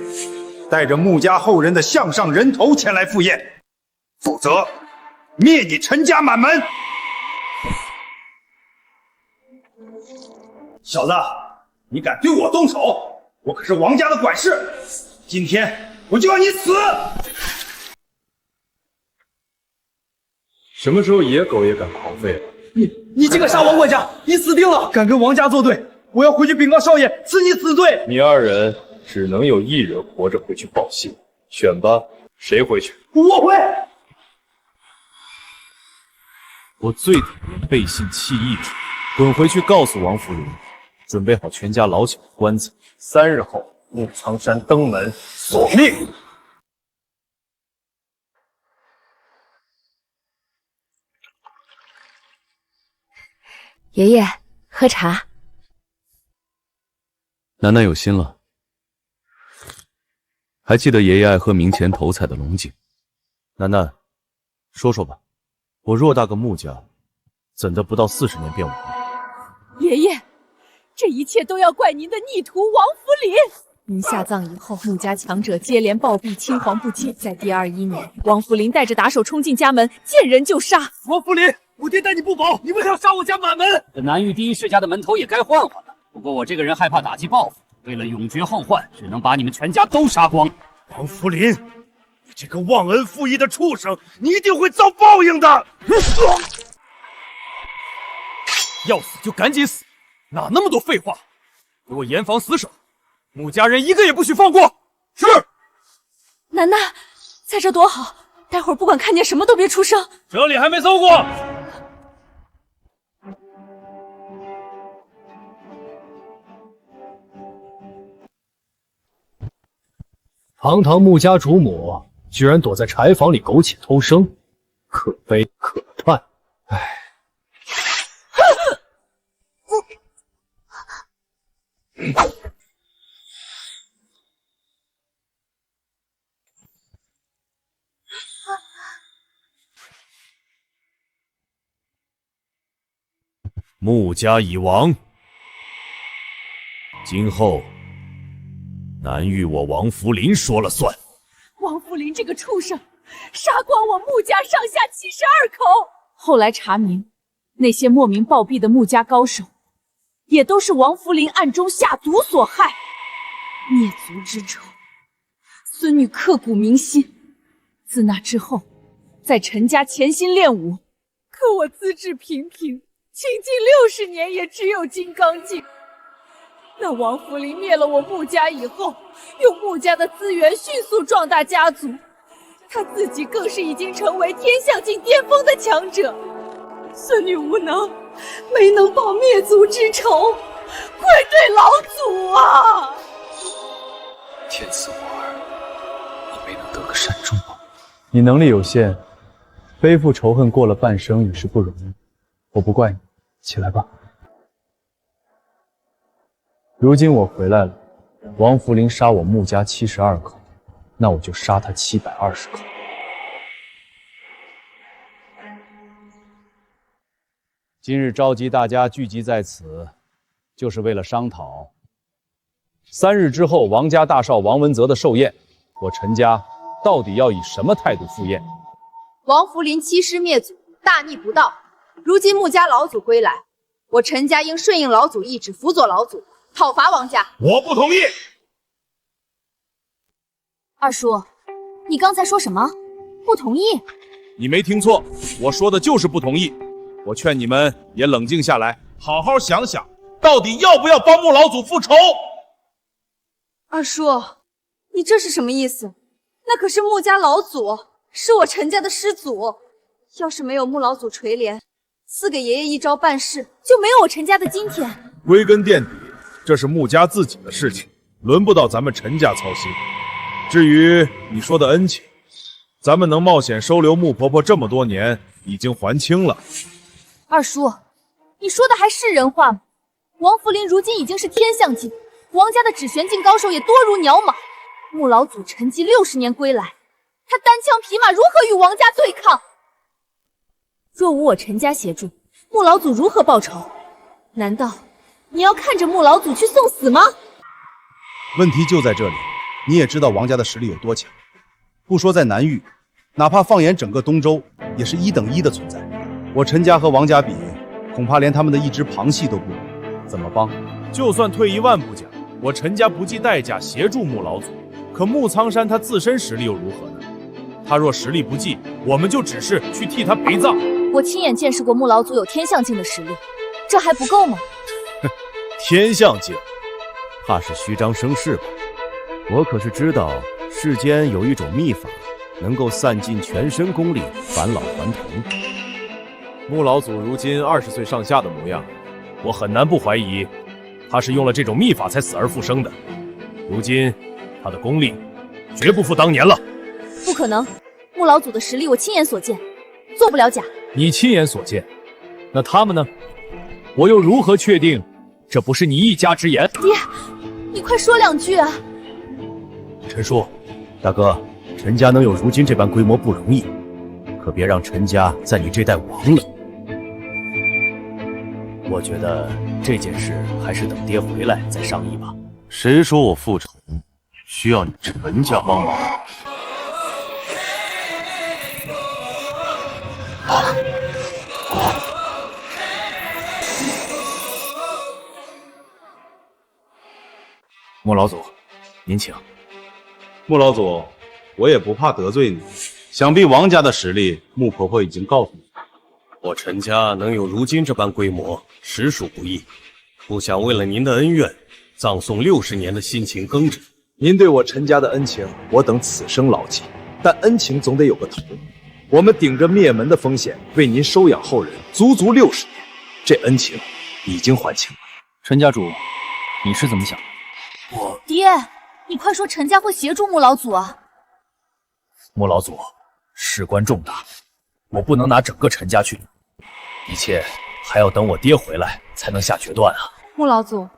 带着穆家后人的项上人头前来赴宴，否则灭你陈家满门！小子，你敢对我动手，我可是王家的管事，今天我就要你死！什么时候野狗也敢狂吠了？你这个杀王管家，你死定了！敢跟王家作对，我要回去禀告少爷，赐你死罪。你二人只能有1人活着回去报信，选吧，谁回去？我回。我最讨厌背信弃义者，滚回去告诉王福林，准备好全家老小的棺材，3日后木苍山登门索命。爷爷，喝茶。楠楠有心了，还记得爷爷爱喝明前头彩的龙井。楠楠，说说吧，我偌大个穆家，怎的不到40年变亡了？爷爷，这一切都要怪您的逆徒王福林。您下葬以后，穆家强者接连暴毙，青黄不接。在第21年，王福林带着打手冲进家门，见人就杀。王福林，我爹待你不薄，你为啥杀我家满门？这南域第一世家的门头也该换换了。不过我这个人害怕打击报复，为了永绝后患，只能把你们全家都杀光。王福林，你这个忘恩负义的畜生，你一定会遭报应的！要死就赶紧死，哪那么多废话？给我严防死守，穆家人一个也不许放过。是。楠楠，在这多好，待会儿不管看见什么都别出声。这里还没搜过。堂堂穆家主母，居然躲在柴房里苟且偷生，可悲可叹。唉。穆家已亡，今后南域我王福林说了算。王福林这个畜生，杀光我穆家上下72口。后来查明，那些莫名暴毙的穆家高手，也都是王福林暗中下毒所害。灭族之仇，孙女刻骨铭心。自那之后，在陈家潜心练武，可我资质平平，倾尽60年也只有金刚境。那王福林灭了我穆家以后，用穆家的资源迅速壮大家族，他自己更是已经成为天象境巅峰的强者。孙女无能，没能报灭族之仇，愧对老祖啊！天赐我儿，你没能得个善终吗？你能力有限，背负仇恨过了半生已是不容易，我不怪你，起来吧。如今我回来了，王福林杀我穆家72口，那我就杀他720口。今日召集大家聚集在此，就是为了商讨3日之后王家大少王文泽的寿宴，我陈家到底要以什么态度赴宴？王福林欺师灭祖，大逆不道。如今穆家老祖归来，我陈家应顺应老祖意志，辅佐老祖，讨伐王家。我不同意。二叔，你刚才说什么？不同意？你没听错，我说的就是不同意。我劝你们也冷静下来，好好想想，到底要不要帮穆老祖复仇？二叔，你这是什么意思？那可是穆家老祖，是我陈家的师祖。要是没有穆老祖垂怜，赐给爷爷一招半式，就没有我陈家的今天。归根垫底，这是穆家自己的事情，轮不到咱们陈家操心。至于你说的恩情，咱们能冒险收留穆婆婆这么多年，已经还清了。二叔，你说的还是人话吗？王福林如今已经是天象境，王家的指玄境高手也多如鸟马。穆老祖沉寂60年归来，他单枪匹马如何与王家对抗？若无我陈家协助，穆老祖如何报仇？难道你要看着穆老祖去送死吗？问题就在这里，你也知道王家的实力有多强，不说在南域，哪怕放眼整个东周，也是1等1的存在。我陈家和王家比，恐怕连他们的一只旁系都不如，怎么帮？就算退1万步讲，我陈家不计代价协助穆老祖，可穆苍山他自身实力又如何呢？他若实力不济，我们就只是去替他陪葬。我亲眼见识过穆老祖有天象境的实力，这还不够吗？天象境，怕是虚张声势吧？我可是知道世间有一种秘法，能够散尽全身功力，返老还童。穆老祖如今20岁上下的模样，我很难不怀疑，他是用了这种秘法才死而复生的。如今他的功力绝不复当年了。不可能，穆老祖的实力我亲眼所见，做不了假。你亲眼所见，那他们呢？我又如何确定这不是你一家之言？爹，你快说2句啊！陈叔，大哥，陈家能有如今这般规模不容易，可别让陈家在你这代亡了。我觉得这件事还是等爹回来再商议吧。谁说我复仇需要你陈家帮忙？穆老祖，您请。穆老祖，我也不怕得罪你，想必王家的实力，穆婆婆已经告诉你。我陈家能有如今这般规模，实属不易。不想为了您的恩怨，葬送60年的辛勤耕耘。您对我陈家的恩情，我等此生牢记。但恩情总得有个头。我们顶着灭门的风险，为您收养后人，足足60年，这恩情已经还清了。陈家主，你是怎么想的？爹，你快说陈家会协助穆老祖啊！穆老祖，事关重大，我不能拿整个陈家去赌，一切还要等我爹回来才能下决断啊！穆老祖，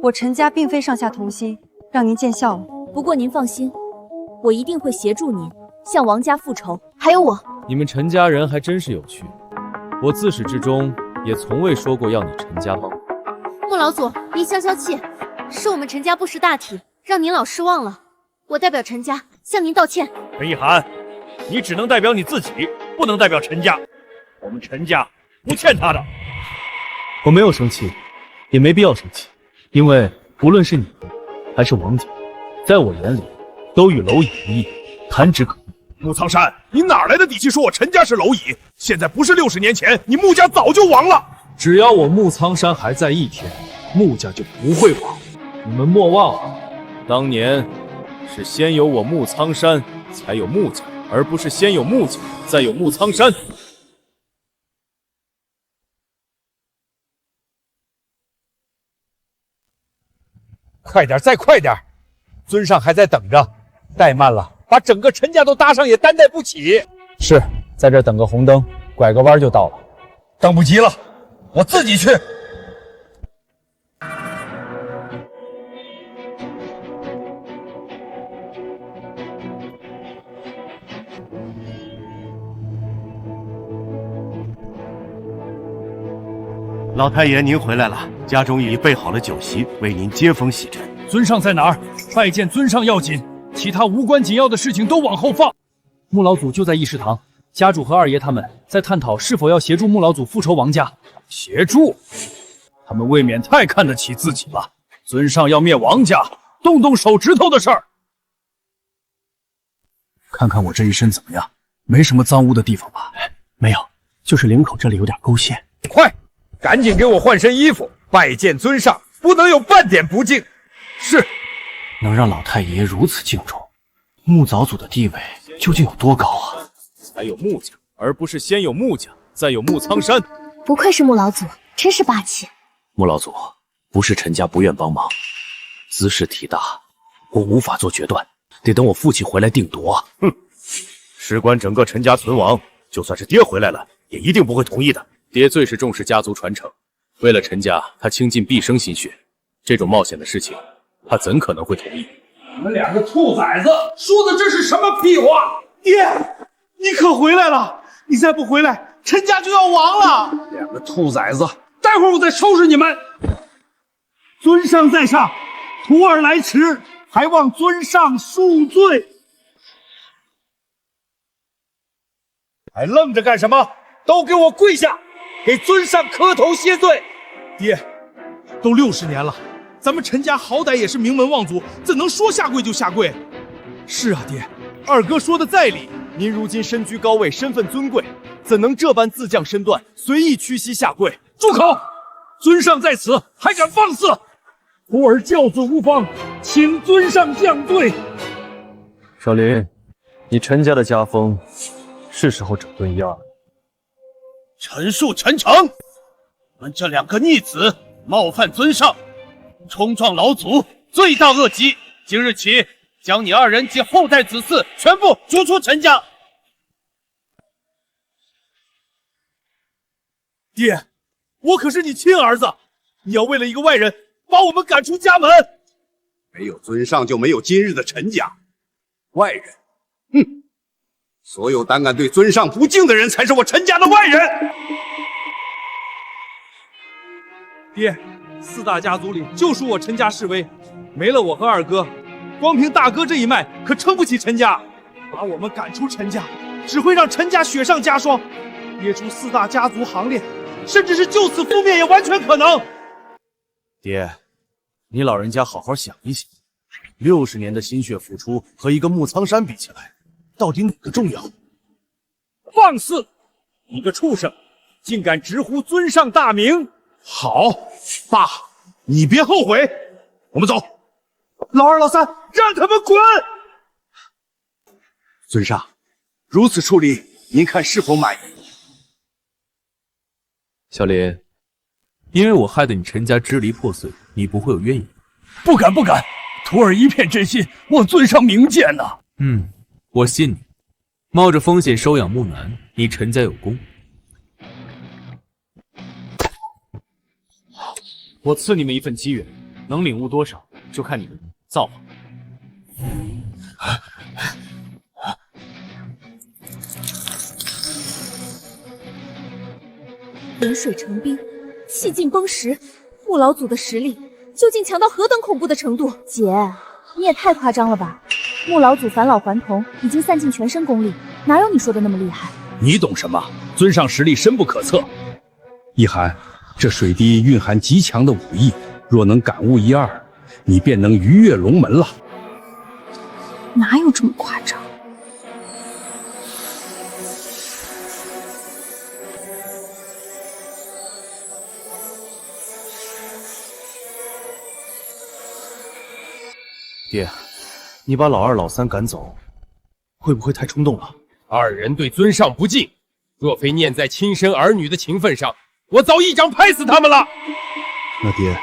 我陈家并非上下同心，让您见笑了。不过您放心，我一定会协助您向王家复仇。还有我，你们陈家人还真是有趣，我自始至终也从未说过要你陈家帮。穆老祖，您消消气，是我们陈家不识大体，让您老失望了。我代表陈家向您道歉。陈意涵，你只能代表你自己，不能代表陈家。我们陈家不欠他的。我没有生气，也没必要生气，因为无论是你还是王家，在我眼里都与蝼蚁无异，弹指可诛。穆苍山，你哪来的底气说我陈家是蝼蚁？现在不是60年前，你穆家早就亡了。只要我穆苍山还在一天，穆家就不会亡。你们莫忘了，当年是先有我穆苍山，才有穆家，而不是先有穆家，再有穆苍山。快点，再快点！尊上还在等着，怠慢了，把整个陈家都搭上也担待不起。是，在这等个红灯，拐个弯就到了。等不及了，我自己去。老太爷，您回来了，家中已备好了酒席，为您接风洗尘。尊上在哪儿？拜见尊上要紧，其他无关紧要的事情都往后放。穆老祖就在议事堂，家主和二爷他们在探讨是否要协助穆老祖复仇王家。协助？他们未免太看得起自己了。尊上要灭王家，动动手指头的事儿。看看我这一身怎么样？没什么脏污的地方吧？没有，就是领口这里有点勾芡。快，赶紧给我换身衣服，拜见尊上，不能有半点不敬。是。能让老太爷如此敬重，穆早祖的地位究竟有多高啊？才有穆家，而不是先有穆家，再有穆苍山。不愧是穆老祖，真是霸气。穆老祖，不是陈家不愿帮忙，兹事体大，我无法做决断，得等我父亲回来定夺啊。哼，事关整个陈家存亡，就算是爹回来了，也一定不会同意的。爹最是重视家族传承，为了陈家，他倾尽毕生心血。这种冒险的事情，他怎可能会同意？你们两个兔崽子，说的这是什么屁话？爹，你可回来了！你再不回来，陈家就要亡了！两个兔崽子，待会儿我再收拾你们！尊上在上，徒儿来迟，还望尊上恕罪。还愣着干什么？都给我跪下，给尊上磕头谢罪！爹，都60年了，咱们陈家好歹也是名门望族，怎能说下跪就下跪？是啊，爹，二哥说的在理。您如今身居高位，身份尊贵，怎能这般自降身段，随意屈膝下跪？住口！尊上在此，还敢放肆！徒儿教子无方，请尊上降罪。少林，你陈家的家风，是时候整顿一二了。陈述陈诚，你们这两个逆子冒犯尊上，冲撞老祖，罪大恶极。今日起，将你二人及后代子嗣全部逐出陈家。爹，我可是你亲儿子，你要为了一个外人把我们赶出家门？没有尊上，就没有今日的陈家。外人，哼！所有胆敢对尊上不敬的人，才是我陈家的外人。爹，四大家族里就属我陈家示威，没了我和二哥，光凭大哥这一脉可撑不起陈家。把我们赶出陈家，只会让陈家雪上加霜，跌出四大家族行列，甚至是就此覆灭也完全可能。爹，你老人家好好想一想，60年的心血付出和一个穆苍山比起来，到底哪个重要？放肆！你个畜生，竟敢直呼尊上大名！好，爸，你别后悔。我们走。老二、老三，让他们滚！尊上，如此处理，您看是否满意？小林，因为我害得你陈家支离破碎，你不会有怨言？不敢不敢，徒儿一片真心，望尊上明鉴呐。我信你。冒着风险收养木南，你陈家有功。我赐你们一份机缘，能领悟多少，就看你们造化。临水成冰，气尽崩石，穆老祖的实力究竟强到何等恐怖的程度？姐，你也太夸张了吧！穆老祖返老还童，已经散尽全身功力，哪有你说的那么厉害？你懂什么？尊上实力深不可测。一涵，这水滴蕴含极强的武艺，若能感悟一二，你便能鱼跃龙门了。哪有这么夸张？爹，你把老二、老三赶走，会不会太冲动了？二人对尊上不敬，若非念在亲生儿女的情分上，我早一掌拍死他们了。那爹，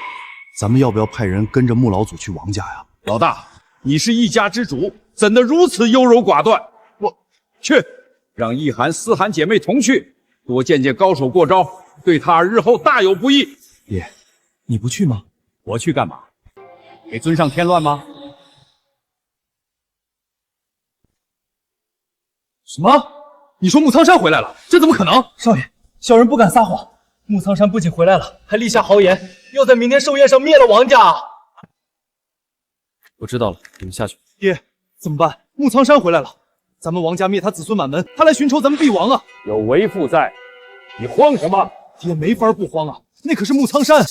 咱们要不要派人跟着穆老祖去王家呀？老大，你是一家之主，怎能如此优柔寡断？我去，让一涵、思涵姐妹同去，多见见高手过招，对他日后大有不益。爹，你不去吗？我去干嘛？给尊上添乱吗？什么？你说穆苍山回来了？这怎么可能？少爷，小人不敢撒谎。穆苍山不仅回来了，还立下豪言，要在明天寿宴上灭了王家。我知道了，你们下去。爹，怎么办？穆苍山回来了，咱们王家灭他子孙满门，他来寻仇咱们必亡啊！有为父在，你慌什么？爹没法不慌啊，那可是穆苍山。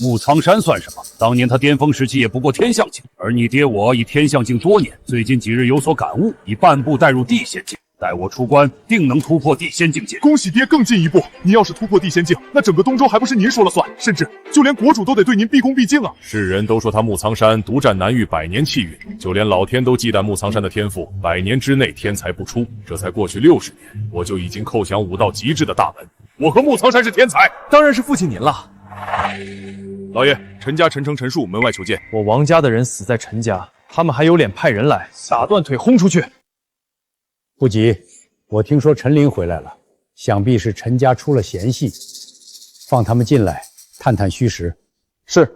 穆苍山算什么？当年他巅峰时期也不过天象境，而你爹我已天象境多年，最近几日有所感悟，已半步带入地仙境。待我出关，定能突破地仙境界。恭喜爹更进一步！您要是突破地仙境，那整个东周还不是您说了算？甚至就连国主都得对您毕恭毕敬啊！世人都说他穆苍山独占南域百年气运，就连老天都忌惮穆苍山的天赋，100年之内天才不出。这才过去60年，我就已经叩响武道极致的大门。我和穆苍山是天才，当然是父亲您了。老爷，陈家陈诚陈树门外求见。我王家的人死在陈家，他们还有脸派人来？打断腿轰出去！不急，我听说陈琳回来了，想必是陈家出了嫌隙，放他们进来探探虚实。是。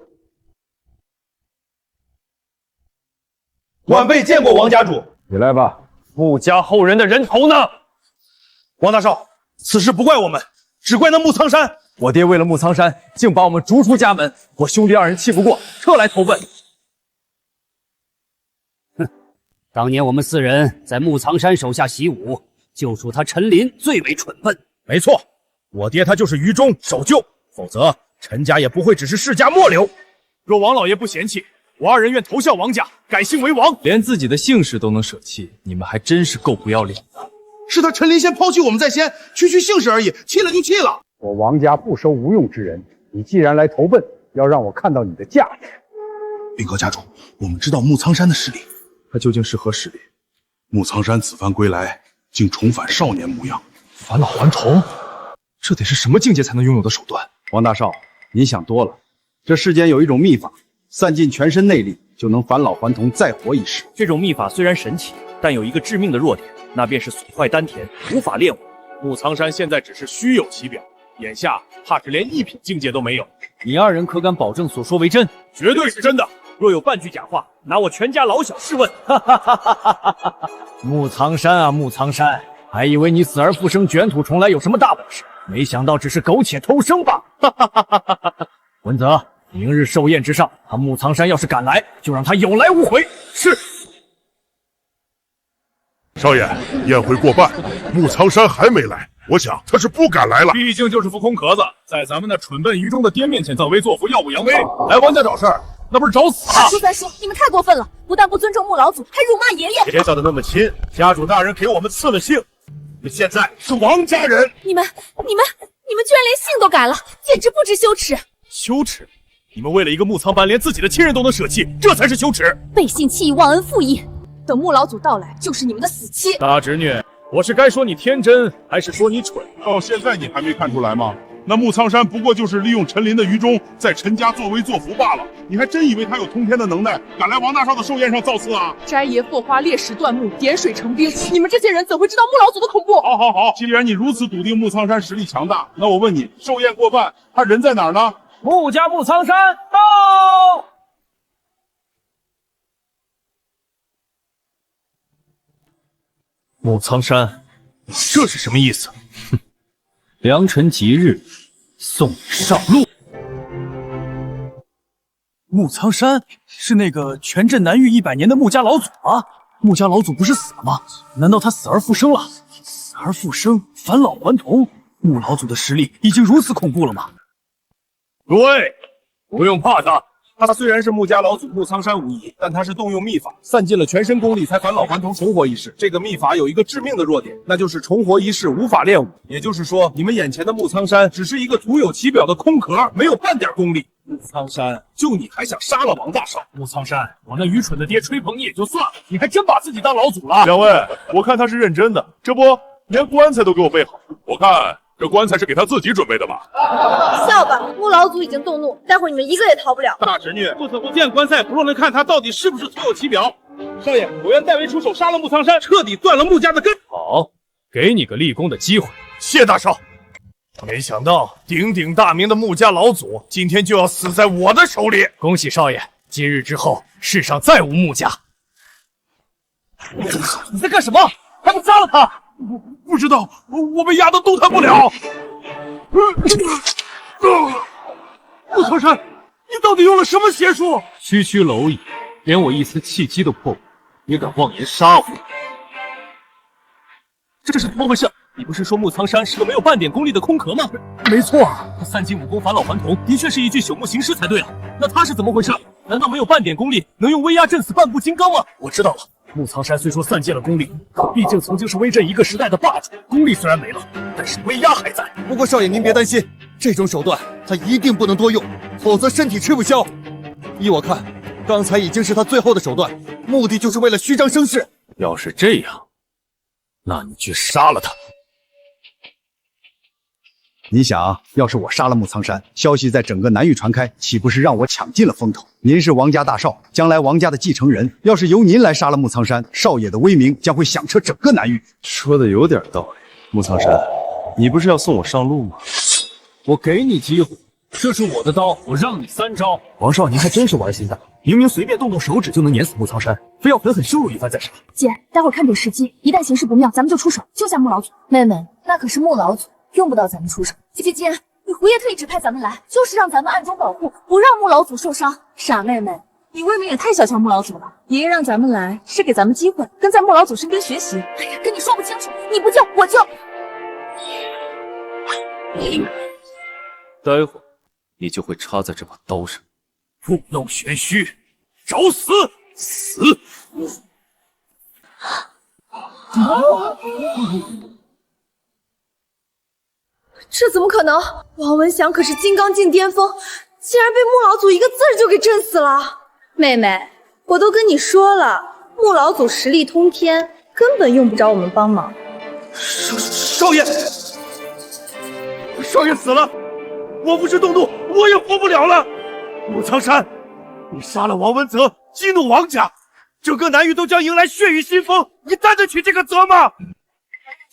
晚辈见过王家主。你来吧。穆家后人的人头呢？王大少，此事不怪我们，只怪那穆苍山。我爹为了穆苍山，竟把我们逐出家门，我兄弟2人气不过，特来投奔。当年我们4人在穆苍山手下习武，就属他陈琳最为蠢笨。没错，我爹他就是愚忠守旧，否则陈家也不会只是世家末流。若王老爷不嫌弃，我2人愿投效王家，改姓为王。连自己的姓氏都能舍弃，你们还真是够不要脸的。是他陈琳先抛弃我们在先，区区姓氏而已，弃了就弃了。我王家不收无用之人，你既然来投奔，要让我看到你的价值。禀告家主，我们知道穆苍山的实力。他究竟是何实力？穆苍山此番归来，竟重返少年模样，返老还童，这得是什么境界才能拥有的手段？王大少，您想多了。这世间有一种秘法，散尽全身内力，就能返老还童，再活一世。这种秘法虽然神奇，但有一个致命的弱点，那便是损坏丹田，无法练武。穆苍山现在只是虚有其表，眼下怕是连1品境界都没有。你2人可敢保证所说为真？绝对是真的。若有半句假话，拿我全家老小试问。穆苍山啊，穆苍山，还以为你死而复生、卷土重来有什么大本事，没想到只是苟且偷生吧？文泽，明日寿宴之上，他穆苍山要是敢来，就让他有来无回。是。少爷，宴会过半，穆苍山还没来，我想他是不敢来了。毕竟就是副空壳子，在咱们那蠢笨愚忠的爹面前作威作福，耀武扬威，来王家找事儿，那不是找死啊！苏三叔，你们太过分了，不但不尊重穆老祖，还辱骂爷爷。别叫得那么亲，家主大人给我们赐了姓，你们现在是王家人。你们居然连姓都改了，简直不知羞耻！羞耻？你们为了一个穆苍班，连自己的亲人都能舍弃，这才是羞耻！背信弃义，忘恩负义，等穆老祖到来，就是你们的死期。大侄女，我是该说你天真，还是说你蠢？到现在你还没看出来吗？那穆苍山不过就是利用陈琳的愚忠，在陈家作威作福罢了。你还真以为他有通天的能耐，敢来王大少的寿宴上造次啊？斋爷破花裂石断木，点水成冰，你们这些人怎会知道穆老祖的恐怖？好，既然你如此笃定穆苍山实力强大，那我问你，寿宴过半，他人在哪儿呢？穆家穆苍山到。穆苍山，这是什么意思？哼，良辰吉日，送你上路。穆苍山是那个权镇南域100年的穆家老祖吗？穆家老祖不是死了吗？难道他死而复生了？死而复生，返老还童，穆老祖的实力已经如此恐怖了吗？诸位，不用怕他。他虽然是穆家老祖穆苍山无疑，但他是动用秘法，散尽了全身功力才返老还童重活一世。这个秘法有一个致命的弱点，那就是重活一世无法练武。也就是说，你们眼前的穆苍山只是一个徒有其表的空壳，没有半点功力。穆苍山，就你还想杀了王大少？穆苍山，我那愚蠢的爹吹捧你也就算了，你还真把自己当老祖了。两位，我看他是认真的，这不连棺材都给我备好，我看这棺材是给他自己准备的吧？笑吧，穆老祖已经动怒，待会儿你们一个也逃不了。大侄女，不怎么见棺材，不若能看他到底是不是徒有其表。少爷，我愿代为出手杀了穆苍山，彻底断了穆家的根。好，给你个立功的机会。谢大少。没想到鼎鼎大名的穆家老祖，今天就要死在我的手里。恭喜少爷，今日之后，世上再无穆家。你在干什么？还不杀了他！不知道，我被压得动弹不了。穆苍山，你到底用了什么邪术？区区蝼蚁，连我一丝气机都破不，也敢妄言杀我？这是怎么回事？你不是说穆苍山是个没有半点功力的空壳吗？没错啊，他散尽武功返老还童，的确是一具朽木行尸才对啊。那他是怎么回事？难道没有半点功力，能用威压震死半步金刚吗？我知道了，穆苍山虽说散尽了功力，可毕竟曾经是威震一个时代的霸主，功力虽然没了，但是威压还在。不过少爷您别担心，这种手段他一定不能多用，否则身体吃不消。依我看，刚才已经是他最后的手段，目的就是为了虚张声势。要是这样，那你去杀了他。你想，要是我杀了穆苍山，消息在整个南域传开，岂不是让我抢尽了风头？您是王家大少，将来王家的继承人，要是由您来杀了穆苍山，少爷的威名将会响彻整个南域。说的有点道理。穆苍山，你不是要送我上路吗？我给你机会，这是我的刀，我让你3招。王少，您还真是玩心大，明明随便动动手指就能碾死穆苍山，非要狠狠羞辱一番再杀。姐，待会儿看准时机，一旦形势不妙，咱们就出手，救下穆老祖。妹妹，那可是穆老祖，用不到咱们出手。姐，你胡爷特意指派咱们来，就是让咱们暗中保护，不让穆老祖受伤。傻妹妹，你未免也太小瞧穆老祖了。爷爷让咱们来，是给咱们机会，跟在穆老祖身边学习。哎呀，跟你说不清楚，你不救我救。待会儿你就会插在这把刀上。故弄玄虚，找死！死！这怎么可能？王文祥可是金刚境巅峰，竟然被穆老祖一个字儿就给震死了。妹妹，我都跟你说了，穆老祖实力通天，根本用不着我们帮忙。少爷，少爷死了，我不是动怒，我也活不了了。穆苍山，你杀了王文泽，激怒王家，整个南域都将迎来血雨腥风，你担得起这个责吗？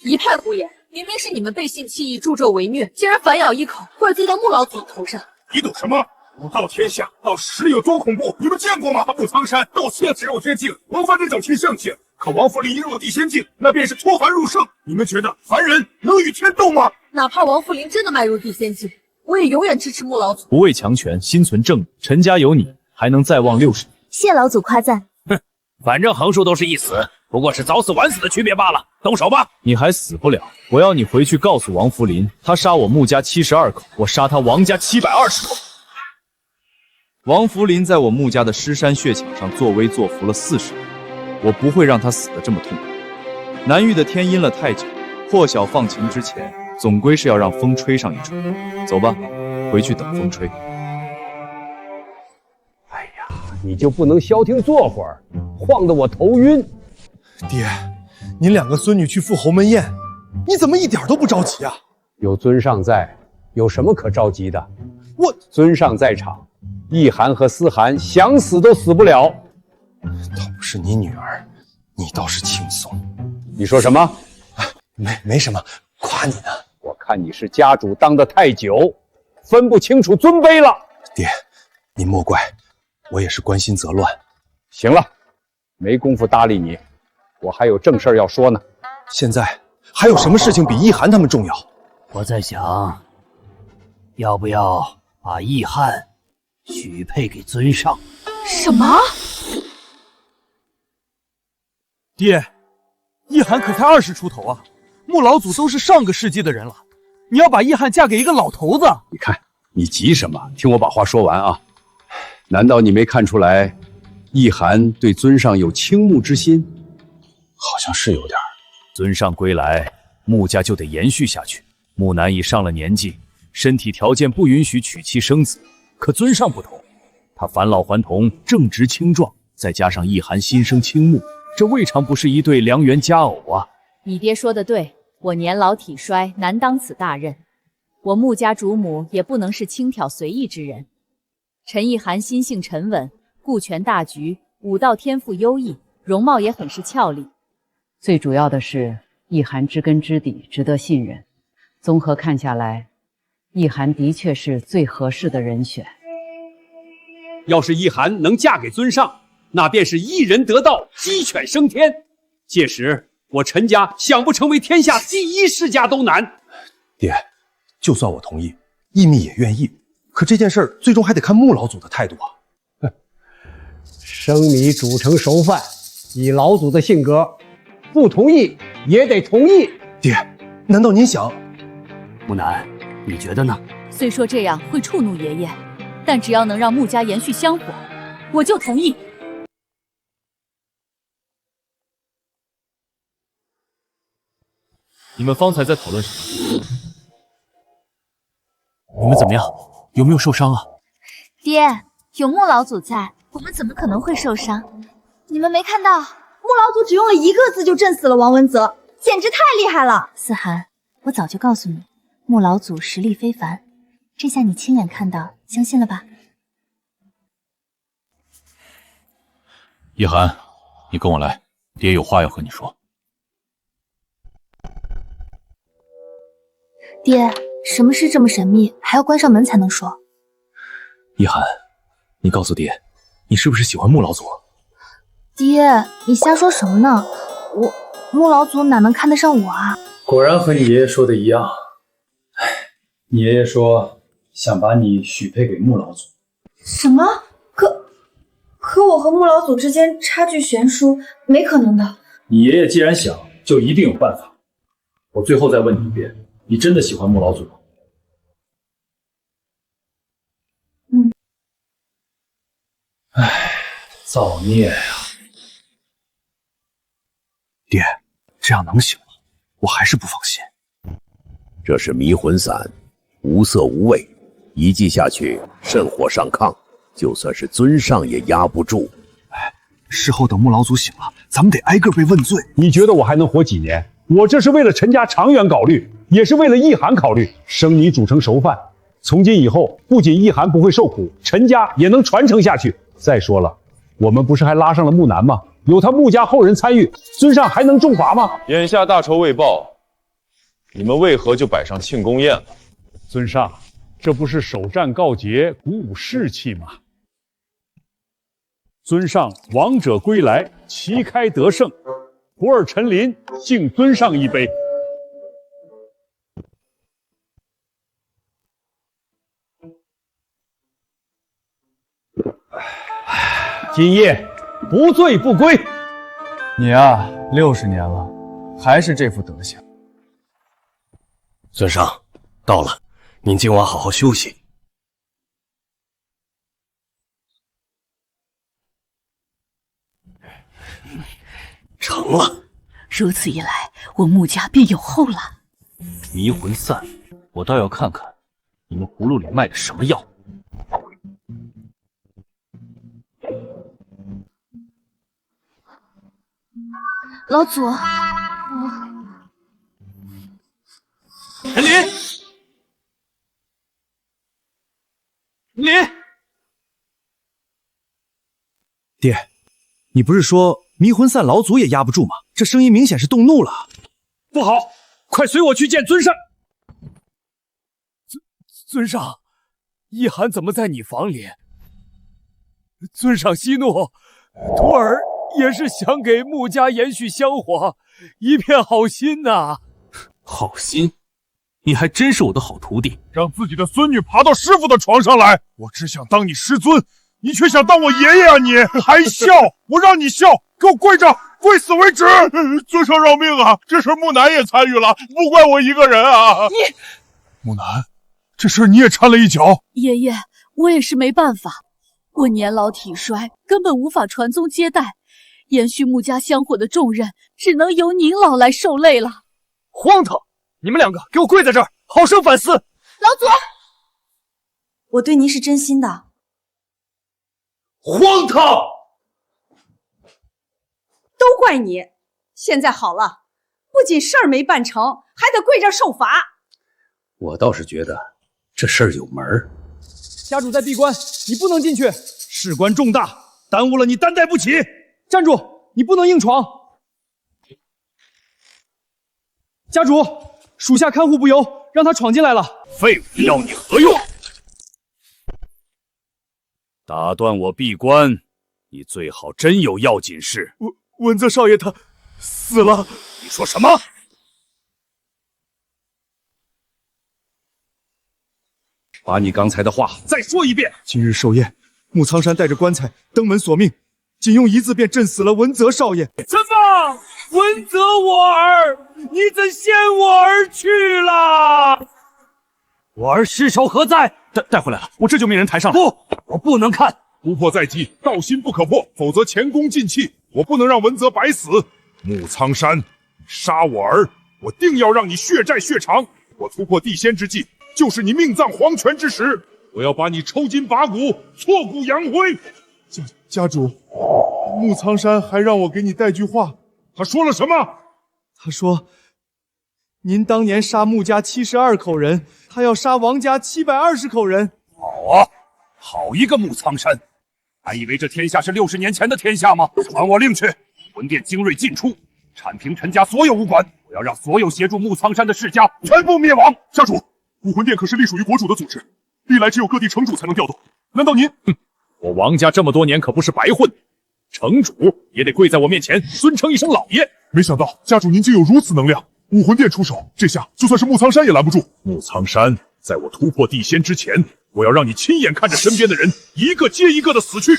一派胡言！明明是你们背信弃义、助纣为虐，竟然反咬一口，怪罪到穆老祖的头上。你懂什么？武道天下，到实力有多恐怖？你们见过吗？穆苍山斗气只有天境，王凡这整气圣境，可王福林一入地仙境，那便是脱凡入圣。你们觉得凡人能与天斗吗？哪怕王福林真的迈入地仙境，我也永远支持穆老祖。不畏强权，心存正义。陈家有你，还能再旺60年。谢老祖夸赞。哼，反正横竖都是一死，不过是早死晚死的区别罢了。动手吧！你还死不了！我要你回去告诉王福林，他杀我穆家72口，我杀他王家720口。王福林在我穆家的尸山血墙上作威作福了40年，我不会让他死得这么痛苦。南域的天阴了太久，破晓放晴之前，总归是要让风吹上一吹。走吧，回去等风吹。哎呀，你就不能消停坐会儿，晃得我头晕。爹，您2个孙女去赴鸿门宴，你怎么一点都不着急啊？有尊上在，有什么可着急的？尊上在场，意涵和思涵想死都死不了。倒不是你女儿，你倒是轻松。你说什么？没什么，夸你呢。我看你是家主当得太久，分不清楚尊卑了。爹，您莫怪，我也是关心则乱。行了，没工夫搭理你，我还有正事儿要说呢。现在还有什么事情比意涵他们重要？我在想，要不要把意涵许配给尊上？什么？爹，意涵可才20出头啊，穆老祖都是上个世纪的人了，你要把意涵嫁给一个老头子？你看，你急什么？听我把话说完啊！难道你没看出来，意涵对尊上有倾慕之心？好像是有点。尊上归来，穆家就得延续下去。穆南已上了年纪，身体条件不允许娶妻生子，可尊上不同，他返老还童，正值青壮，再加上意涵心生倾慕，这未尝不是一对良缘佳偶啊！你爹说的对，我年老体衰，难当此大任。我穆家主母也不能是轻佻随意之人。陈意涵心性沉稳，顾全大局，武道天赋优异，容貌也很是俏丽。最主要的是，意涵知根知底，值得信任。综合看下来，意涵的确是最合适的人选。要是意涵能嫁给尊上，那便是一人得道，鸡犬升天。届时我陈家想不成为天下第1世家都难。爹，就算我同意，义密也愿意，可这件事儿最终还得看穆老祖的态度啊。生米煮成熟饭，以老祖的性格，不同意也得同意。爹，难道您想？木南，你觉得呢？虽说这样会触怒爷爷，但只要能让穆家延续香火，我就同意。你们方才在讨论什么？你们怎么样？有没有受伤啊？爹，有穆老祖在，我们怎么可能会受伤？你们没看到，穆老祖只用了1个字就震死了王文泽，简直太厉害了！思涵，我早就告诉你，穆老祖实力非凡，这下你亲眼看到，相信了吧？叶寒，你跟我来，爹有话要和你说。爹，什么事这么神秘，还要关上门才能说？叶寒，你告诉爹，你是不是喜欢穆老祖？爹，你瞎说什么呢？穆老祖哪能看得上我啊？果然和你爷爷说的一样。哎，你爷爷说想把你许配给穆老祖。什么？可我和穆老祖之间差距悬殊，没可能的。你爷爷既然想，就一定有办法。我最后再问你一遍，你真的喜欢穆老祖吗？唉，造孽呀！爹，这样能行吗？我还是不放心。这是迷魂散，无色无味，一剂下去，肾火上亢，就算是尊上也压不住。事后等穆老祖醒了，咱们得挨个被问罪。你觉得我还能活几年？我这是为了陈家长远考虑，也是为了意涵考虑。生米煮成熟饭，从今以后，不仅意涵不会受苦，陈家也能传承下去。再说了，我们不是还拉上了木南吗？有他穆家后人参与，尊上还能重罚吗？眼下大仇未报，你们为何就摆上庆功宴了？尊上，这不是首战告捷，鼓舞士气吗？尊上王者归来，旗开得胜，徒儿陈琳敬尊上一杯。今夜不醉不归。你啊，60年了，还是这副德行。尊上，到了，您今晚好好休息。成了，如此一来，我穆家便有后了。迷魂散，我倒要看看你们葫芦里卖的什么药。老祖，陈琳，爹，你不是说迷魂散老祖也压不住吗？这声音明显是动怒了。不好，快随我去见尊上。尊上，意涵怎么在你房里？尊上息怒，徒儿也是想给穆家延续香火，一片好心呐。好心？你还真是我的好徒弟。让自己的孙女爬到师傅的床上来，我只想当你师尊，你却想当我爷爷啊！你还笑？我让你笑，给我跪着，跪死为止！尊上饶命啊！这事木南也参与了，不怪我一个人啊！木南，这事你也掺了一脚。爷爷，我也是没办法，我年老体衰，根本无法传宗接代，延续穆家香火的重任，只能由您老来受累了。荒唐！你们2个给我跪在这儿，好生反思。老祖，我对您是真心的。荒唐！都怪你！现在好了，不仅事儿没办成，还得跪这儿受罚。我倒是觉得这事儿有门儿。家主在闭关，你不能进去。事关重大，耽误了你担待不起。站住！你不能硬闯。家主，属下看护不由，让他闯进来了。废物，要你何用？打断我闭关，你最好真有要紧事。文泽少爷他死了。你说什么？把你刚才的话再说一遍。今日寿宴，穆苍山带着棺材登门索命，仅用一字便震死了文泽少爷。什么？文泽我儿，你怎先我儿去了？我儿尸首何在？带回来了，我这就命人抬上来。不，我不能看。突破在即，道心不可破，否则前功尽弃。我不能让文泽白死。穆苍山，你杀我儿，我定要让你血债血偿。我突破地仙之际，就是你命丧黄泉之时。我要把你抽筋拔骨，挫骨扬灰。家主，穆苍山还让我给你带句话。他说了什么？他说，您当年杀穆家72口人，他要杀王家720口人。好啊，好一个穆苍山！还以为这天下是60年前的天下吗？传我令去，魂殿精锐尽出，铲平陈家所有武馆。我要让所有协助穆苍山的世家全部灭亡。家主，武魂殿可是隶属于国主的组织，历来只有各地城主才能调动。难道您……我王家这么多年可不是白混，城主也得跪在我面前尊称一声老爷。没想到家主您竟有如此能量，武魂殿出手，这下就算是穆苍山也拦不住。穆苍山，在我突破地仙之前，我要让你亲眼看着身边的人一个接一个的死去。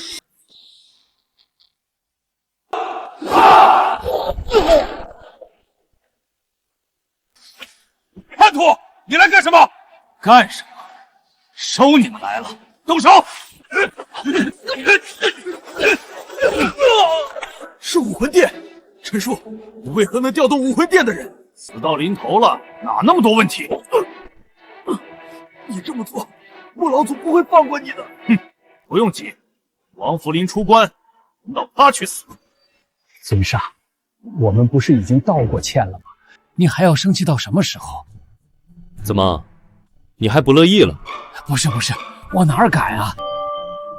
叛徒，你来干什么？干什么？收你们来了！动手！是武魂殿，陈叔，你为何能调动武魂殿的人？死到临头了，哪那么多问题？你这么做，穆老祖不会放过你的。哼，不用急，王福林出关，轮到他去死。尊上，我们不是已经道过歉了吗？你还要生气到什么时候？怎么，你还不乐意了？不是，我哪敢啊！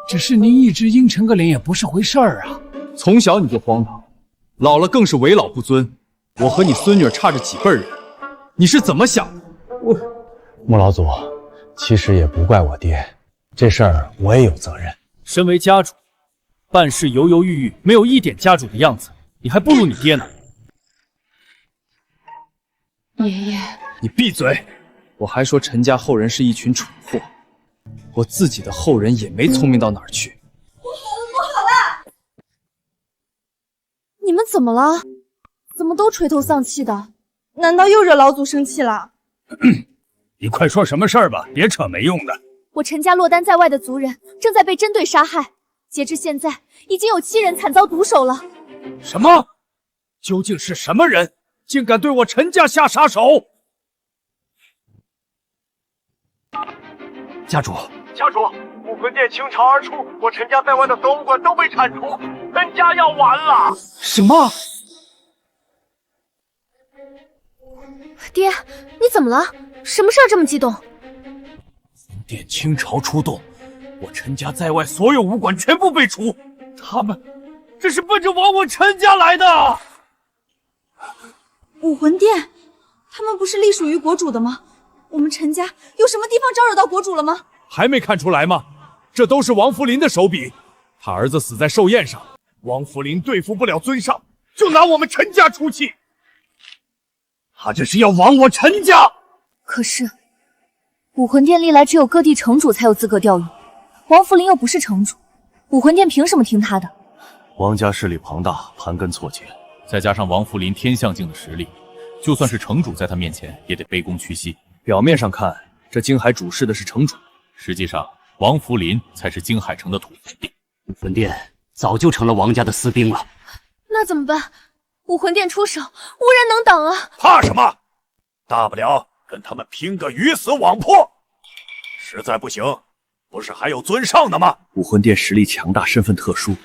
只是您一直阴沉个脸也不是回事儿啊。从小你就荒唐，老了更是为老不尊。我和你孙女差着几辈人，你是怎么想的？穆老祖，其实也不怪我爹，这事儿我也有责任。身为家主，办事犹犹豫豫，没有一点家主的样子，你还不如你爹呢。爷爷，你闭嘴！我还说陈家后人是一群蠢货，我自己的后人也没聪明到哪儿去。不好了！你们怎么了？怎么都垂头丧气的？难道又惹老祖生气了？你快说什么事儿吧，别扯没用的。我陈家落单在外的族人正在被针对杀害，截至现在，已经有7人惨遭毒手了。什么？究竟是什么人，竟敢对我陈家下杀手？家主，武魂殿倾巢而出，我陈家在外的所武馆都被铲除，陈家要完了！什么？爹，你怎么了？什么事儿这么激动？殿倾巢出动，我陈家在外所有武馆全部被除，他们这是奔着亡我陈家来的。武魂殿，他们不是隶属于国主的吗？我们陈家有什么地方招惹到国主了吗？还没看出来吗？这都是王福林的手笔。他儿子死在寿宴上，王福林对付不了尊上，就拿我们陈家出气。他这是要亡我陈家。可是，武魂殿历来只有各地城主才有资格调用，王福林又不是城主，武魂殿凭什么听他的？王家势力庞大，盘根错节，再加上王福林天象境的实力，就算是城主在他面前也得卑躬屈膝。表面上看，这京海主事的是城主，实际上王福林才是京海城的土地。武魂殿早就成了王家的私兵了。那怎么办？武魂殿出手，无人能挡啊！怕什么？大不了跟他们拼个鱼死网破。实在不行，不是还有尊上的吗？武魂殿实力强大，身份特殊，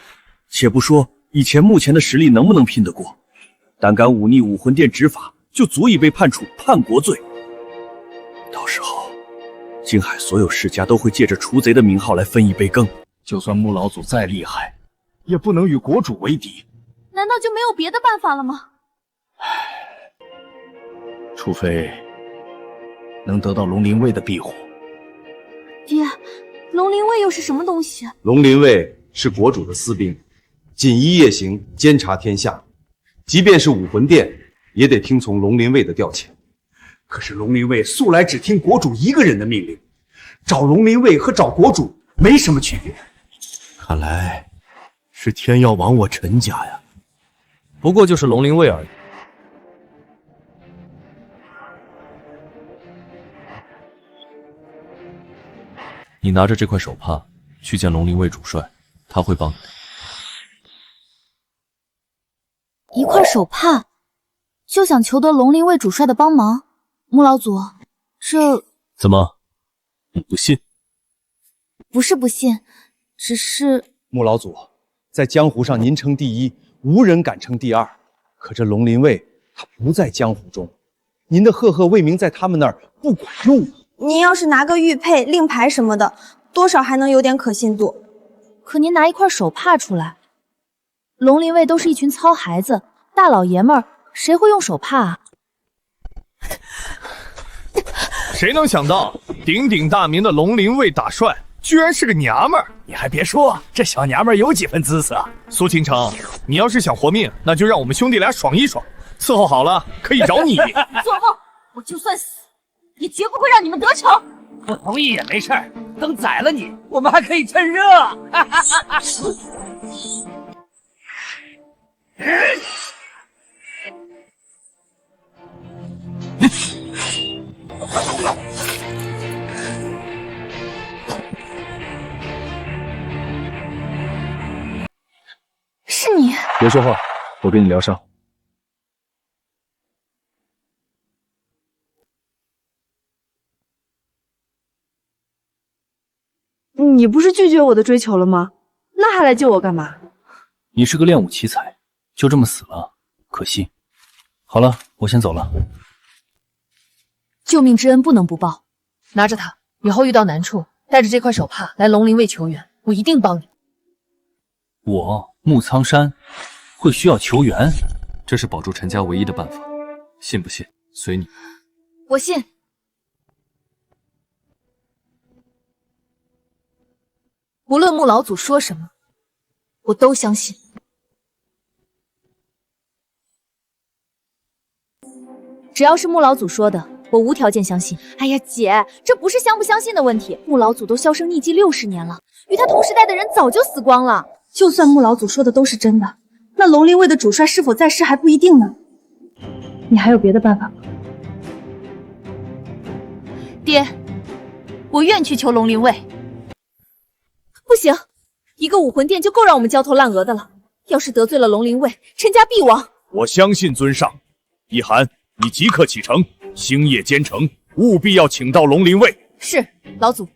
且不说以前目前的实力能不能拼得过，胆敢忤逆武魂殿执法，就足以被判处叛国罪。到时候，京海所有世家都会借着除贼的名号来分一杯羹。就算穆老祖再厉害，也不能与国主为敌。难道就没有别的办法了吗？除非能得到龙鳞卫的庇护。爹，龙鳞卫又是什么东西？龙鳞卫是国主的私兵，锦衣夜行，监察天下。即便是武魂殿，也得听从龙鳞卫的调遣。可是龙鳞卫素来只听国主一个人的命令，找龙灵卫和找国主没什么区别。看来是天要亡我陈家呀。不过就是龙灵卫而已。你拿着这块手帕去见龙灵卫主帅，他会帮你的。一块手帕，就想求得龙灵卫主帅的帮忙？穆老祖，这怎么？你不信？不是不信，只是穆老祖，在江湖上您称第一，无人敢称第二。可这龙灵卫他不在江湖中，您的赫赫威名在他们那儿不管用。您要是拿个玉佩、令牌什么的，多少还能有点可信度。可您拿一块手帕出来，龙灵卫都是一群糙孩子，大老爷们儿谁会用手帕啊？谁能想到鼎鼎大名的龙灵卫大帅居然是个娘们儿？你还别说，这小娘们儿有几分姿色。苏倾城，你要是想活命，那就让我们兄弟俩爽一爽，伺候好了可以饶你。做梦！我就算死，也绝不会让你们得逞。不同意也没事儿，等宰了你，我们还可以趁热。是你？别说话，我跟你疗伤。你不是拒绝我的追求了吗？那还来救我干嘛？你是个练武奇才，就这么死了，可惜。好了，我先走了。救命之恩不能不报。拿着它，以后遇到难处，带着这块手帕来龙灵卫求援，我一定帮你。我穆苍山会需要求援？这是保住陈家唯一的办法，信不信随你。我信。无论穆老祖说什么，我都相信。只要是穆老祖说的，我无条件相信。哎呀，姐，这不是相不相信的问题。穆老祖都销声匿迹60年了，与他同时代的人早就死光了。就算穆老祖说的都是真的，那龙灵卫的主帅是否在世还不一定呢。你还有别的办法吗？爹，我愿去求龙灵卫。不行，一个武魂殿就够让我们焦头烂额的了。要是得罪了龙灵卫，陈家必亡。我相信尊上，一涵，你即刻启程，星夜兼程，务必要请到龙灵卫。是，老祖。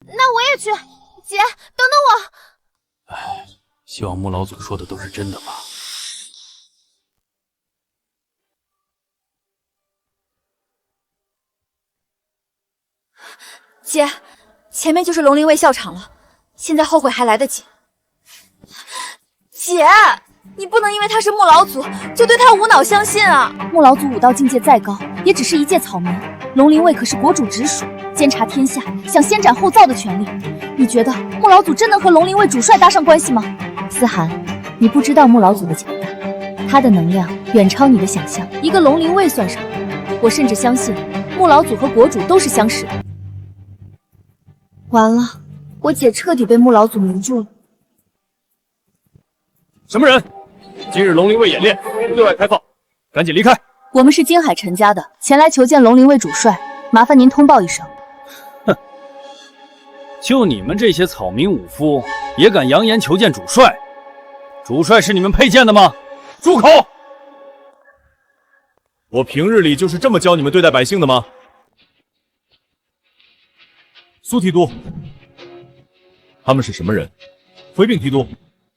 那我也去。姐，等等我。唉，希望穆老祖说的都是真的吧。姐，前面就是龙灵卫校场了，现在后悔还来得及。姐，你不能因为他是穆老祖就对他无脑相信啊！穆老祖武道境界再高，也只是一介草民。龙灵卫可是国主直属，监察天下，想先斩后奏的权利。你觉得穆老祖真能和龙灵卫主帅搭上关系吗？思涵，你不知道穆老祖的强大，他的能量远超你的想象。一个龙灵卫算什么？我甚至相信穆老祖和国主都是相识的。完了，我姐彻底被穆老祖迷住了。什么人？今日龙灵卫演练不对外开放，赶紧离开。我们是金海陈家的，前来求见龙灵卫主帅，麻烦您通报一声。哼，就你们这些草民武夫，也敢扬言求见主帅？主帅是你们配见的吗？住口！我平日里就是这么教你们对待百姓的吗？苏提督，他们是什么人？回禀提督，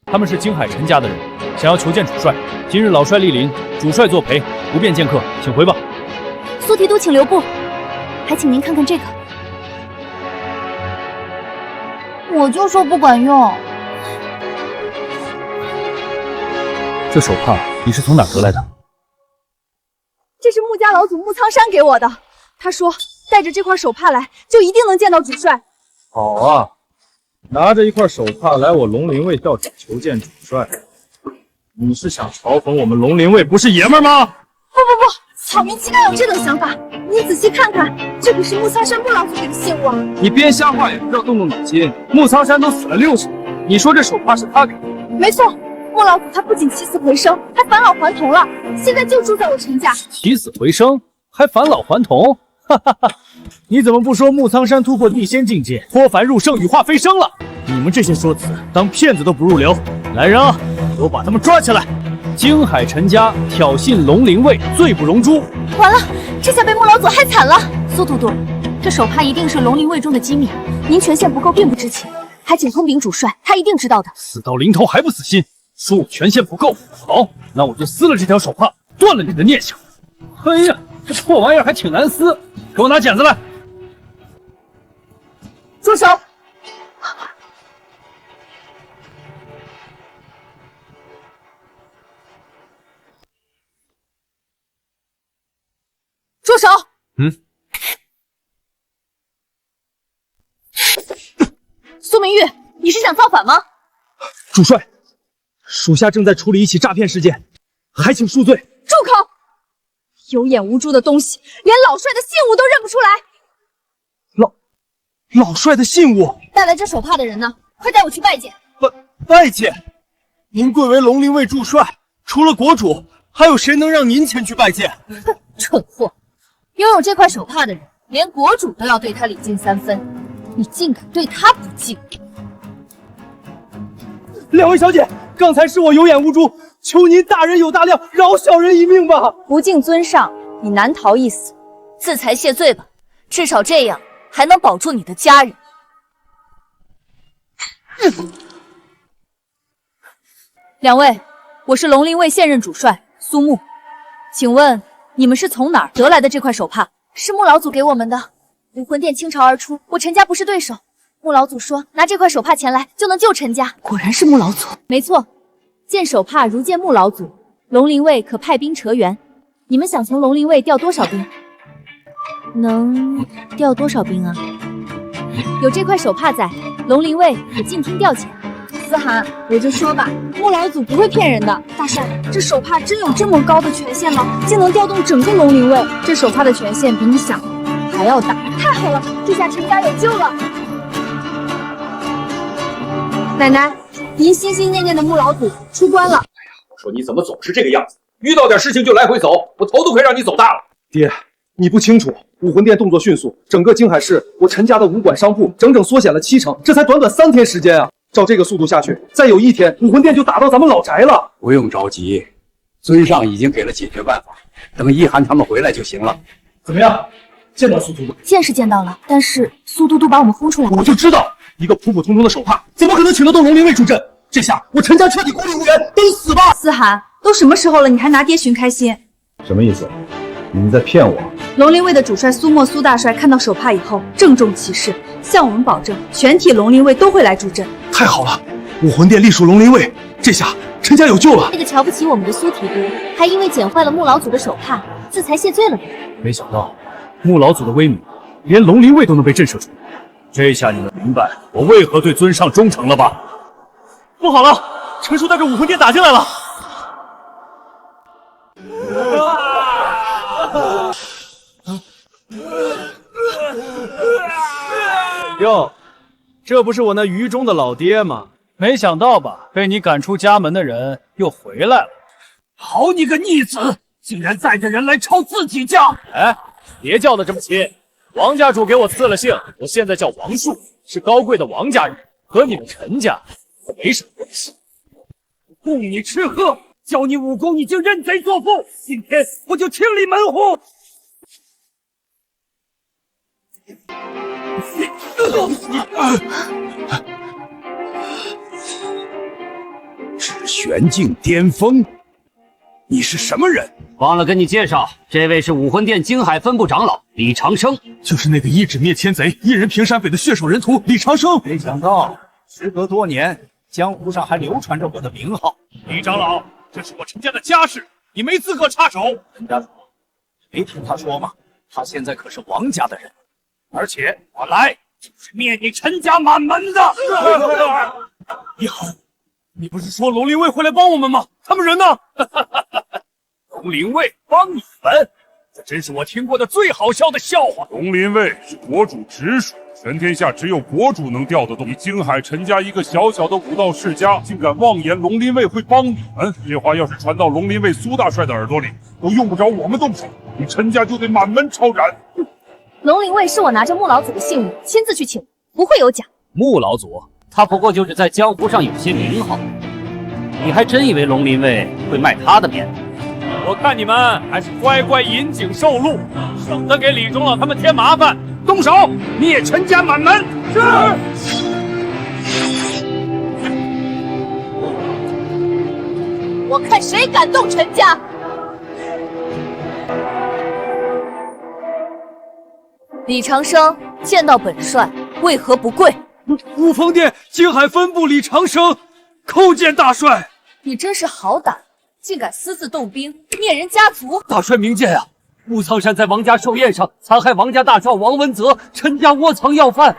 他们是金海陈家的人，想要求见主帅。今日老帅莅临，主帅作陪，不便见客，请回吧。苏提督，请留步。还请您看看这个。我就说不管用。这手帕你是从哪儿得来的？这是穆家老祖穆苍山给我的，他说带着这块手帕来，就一定能见到主帅。好啊，拿着一块手帕来我龙灵卫校场求见主帅，你是想嘲讽我们龙灵卫不是爷们儿吗？不，草民岂敢有这种想法？你仔细看看，这可是木苍山木老祖给的信物啊！你编瞎话也不知道动动脑筋。木苍山都死了60年，你说这手帕是他给的？没错，木老祖他不仅起死回生，还返老还童了，现在就住在我陈家。起死回生，还返老还童？哈哈哈！你怎么不说木苍山突破地仙境界，脱凡入圣，羽化飞升了？你们这些说辞，当骗子都不入流。来人啊，给我把他们抓起来！京海陈家挑衅龙灵卫，罪不容诛。完了，这下被木老祖害惨了。苏都督，这手帕一定是龙灵卫中的机密，您权限不够并不知情，还请通禀主帅，他一定知道的。死到临头还不死心，说我权限不够。好，那我就撕了这条手帕，断了你的念想。哎呀，这破玩意儿还挺难撕，给我拿剪子来。住手！住手！苏明玉，你是想造反吗？主帅，属下正在处理一起诈骗事件，还请恕罪。住口！有眼无珠的东西，连老帅的信物都认不出来。老帅的信物，带来这手帕的人呢？快带我去拜见。拜见！您贵为龙灵卫驻帅，除了国主，还有谁能让您前去拜见？蠢货！拥有这块手帕的人，连国主都要对他礼敬3分，你竟敢对他不敬！两位小姐，刚才是我有眼无珠，求您大人有大量，饶小人一命吧！不敬尊上，你难逃一死。自裁谢罪吧，至少这样还能保住你的家人。两位，我是龙灵卫现任主帅苏木，请问你们是从哪儿得来的这块手帕？是木老祖给我们的。武魂殿倾巢而出，我陈家不是对手。木老祖说拿这块手帕前来就能救陈家。果然是木老祖。没错，见手帕如见木老祖，龙灵卫可派兵trợ援。你们想从龙灵卫调多少兵？能调多少兵啊？有这块手帕在，龙灵卫可尽听调遣。思涵，我就说吧，木老祖不会骗人的。大帅，这手帕真有这么高的权限吗？竟能调动整个龙灵卫？这手帕的权限比你想的还要大。太好了，这下陈家有救了。奶奶，您心心念念的木老祖出关了。我说你怎么总是这个样子？遇到点事情就来回走，我头都快让你走大了。爹，你不清楚，武魂殿动作迅速，整个京海市我陈家的武馆商铺整整缩减了70%，这才短短3天时间啊！照这个速度下去，再有1天，武魂殿就打到咱们老宅了。不用着急，尊上已经给了解决办法，等一涵他们回来就行了。怎么样？见到苏都督？见是见到了，但是苏都督把我们轰出来了。我就知道，一个普普通通的手帕，怎么可能请得动龙灵卫助阵？这下我陈家彻底孤立无援，等死吧！思涵，都什么时候了，你还拿爹寻开心？什么意思？你们在骗我？龙灵卫的主帅苏墨苏大帅看到手帕以后，郑重其事，向我们保证，全体龙灵卫都会来助阵。太好了，武魂殿隶属龙灵卫，这下陈家有救了。那个瞧不起我们的苏提督，还因为捡坏了木老祖的手帕，自裁谢罪了。没想到木老祖的威名，连龙灵卫都能被震慑住。这下你们明白我为何对尊上忠诚了吧？不好了，陈叔带着武魂殿打进来了！哟，这不是我那愚忠的老爹吗？没想到吧，被你赶出家门的人又回来了。好你个逆子，竟然带着人来抄自己家！哎，别叫得这么亲。王家主给我赐了姓，我现在叫王树，是高贵的王家人，和你们陈家没什么关系。供你吃喝，教你武功，你竟认贼作父！今天我就清理门户！至玄境巅峰，你是什么人？忘了跟你介绍，这位是武魂殿京海分部长老李长生，就是那个一指灭千贼、一人平山北的血手人屠李长生。没想到时隔多年，江湖上还流传着我的名号。李长老，这是我陈家的家事，你没资格插手。陈家主，没听他说吗？他现在可是王家的人，而且我来就是灭你陈家满门的。一涵，你不是说龙灵卫会来帮我们吗？他们人呢？龙灵卫帮你们？这真是我听过的最好笑的笑话。龙灵卫是国主直属，全天下只有国主能调得动。你京海陈家一个小小的武道世家，竟敢妄言龙灵卫会帮你们，这话要是传到龙灵卫苏大帅的耳朵里，都用不着我们动手，你陈家就得满门抄斩。龙灵卫是我拿着穆老祖的姓名亲自去请，不会有假。穆老祖，他不过就是在江湖上有些名号，你还真以为龙灵卫会卖他的面子？我看你们还是乖乖引颈受戮，省得给李长老他们添麻烦。动手，灭陈家满门！是。我看谁敢动陈家！李长生见到本帅，为何不跪？五峰殿京海分部李长生叩见大帅。你真是好胆，竟敢私自动兵灭人家族！大帅明鉴啊！穆苍山在王家寿宴上残害王家大少王文泽，陈家窝藏要犯，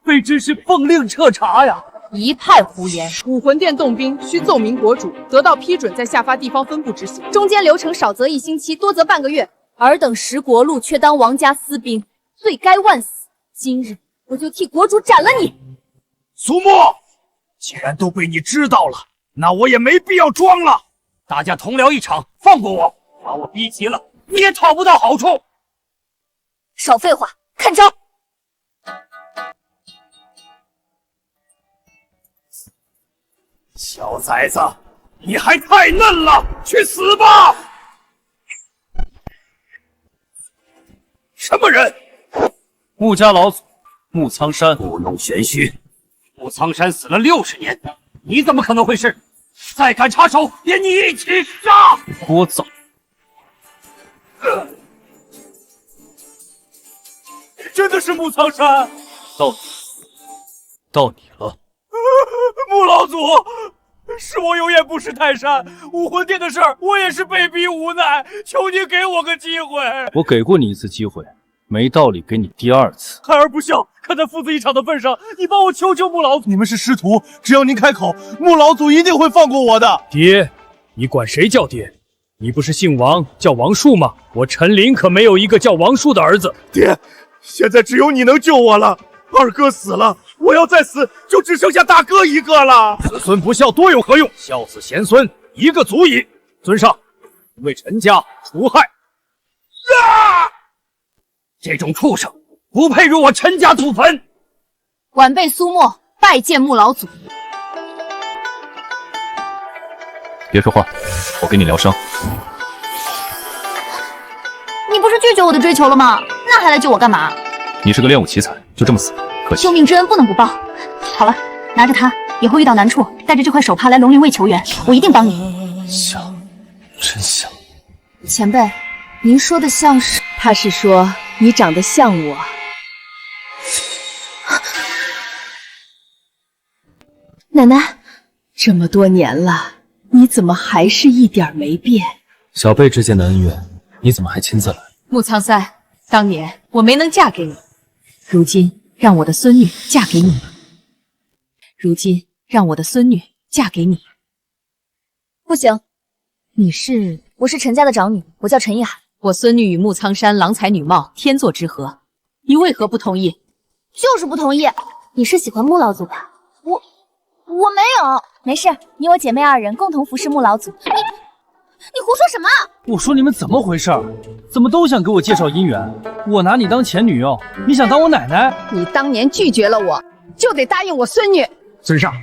被知是奉令彻查呀！一派胡言！武魂殿动兵需奏明国主，得到批准再下发地方分部执行，中间流程少则1星期，多则半个月。尔等识国路，却当王家私兵，罪该万死！今日我就替国主斩了你！苏沫，既然都被你知道了，那我也没必要装了。大家同僚一场，放过我！把我逼急了，你也讨不到好处。少废话，看招！小崽子，你还太嫩了，去死吧！什么人？穆家老祖穆苍山。故弄玄虚。穆苍山死了60年，你怎么可能会是？再敢插手，连你一起杀！聒噪！真的是穆苍山？到你了。穆老祖，是我有眼不识泰山，武魂殿的事儿我也是被逼无奈，求你给我个机会。我给过你1次机会，没道理给你第2次。孩儿不孝，看在父子一场的份上，你帮我求求穆老祖。你们是师徒，只要您开口，穆老祖一定会放过我的。爹，你管谁叫爹？你不是姓王，叫王树吗？我陈林可没有一个叫王树的儿子。爹，现在只有你能救我了。二哥死了，我要再死，就只剩下大哥一个了。子孙不孝多有何用？孝子贤孙一个足矣。尊上，为陈家除害。这种畜生不配入我陈家祖坟。晚辈苏沫拜见穆老祖。别说话，我给你疗伤。你不是拒绝我的追求了吗？那还来救我干嘛？你是个练武奇才，就这么死，可惜。救命之恩不能不报。好了，拿着它，以后遇到难处，带着这块手帕来龙灵卫求援，我一定帮你。像，真像。前辈，您说的像是？他是说你长得像我。奶奶，这么多年了，你怎么还是一点没变？小辈之间的恩怨，你怎么还亲自来？穆苍三，当年我没能嫁给你，如今让我的孙女嫁给你。不行，你是？我是陈家的长女，我叫陈意涵。我孙女与穆苍山郎才女貌，天作之合，你为何不同意？就是不同意。你是喜欢穆老祖吧？我没有。没事，你我姐妹2人共同服侍穆老祖。你胡说什么？我说你们怎么回事？怎么都想给我介绍姻缘？我拿你当前女友，你想当我奶奶？你当年拒绝了我，就得答应我孙女。尊上，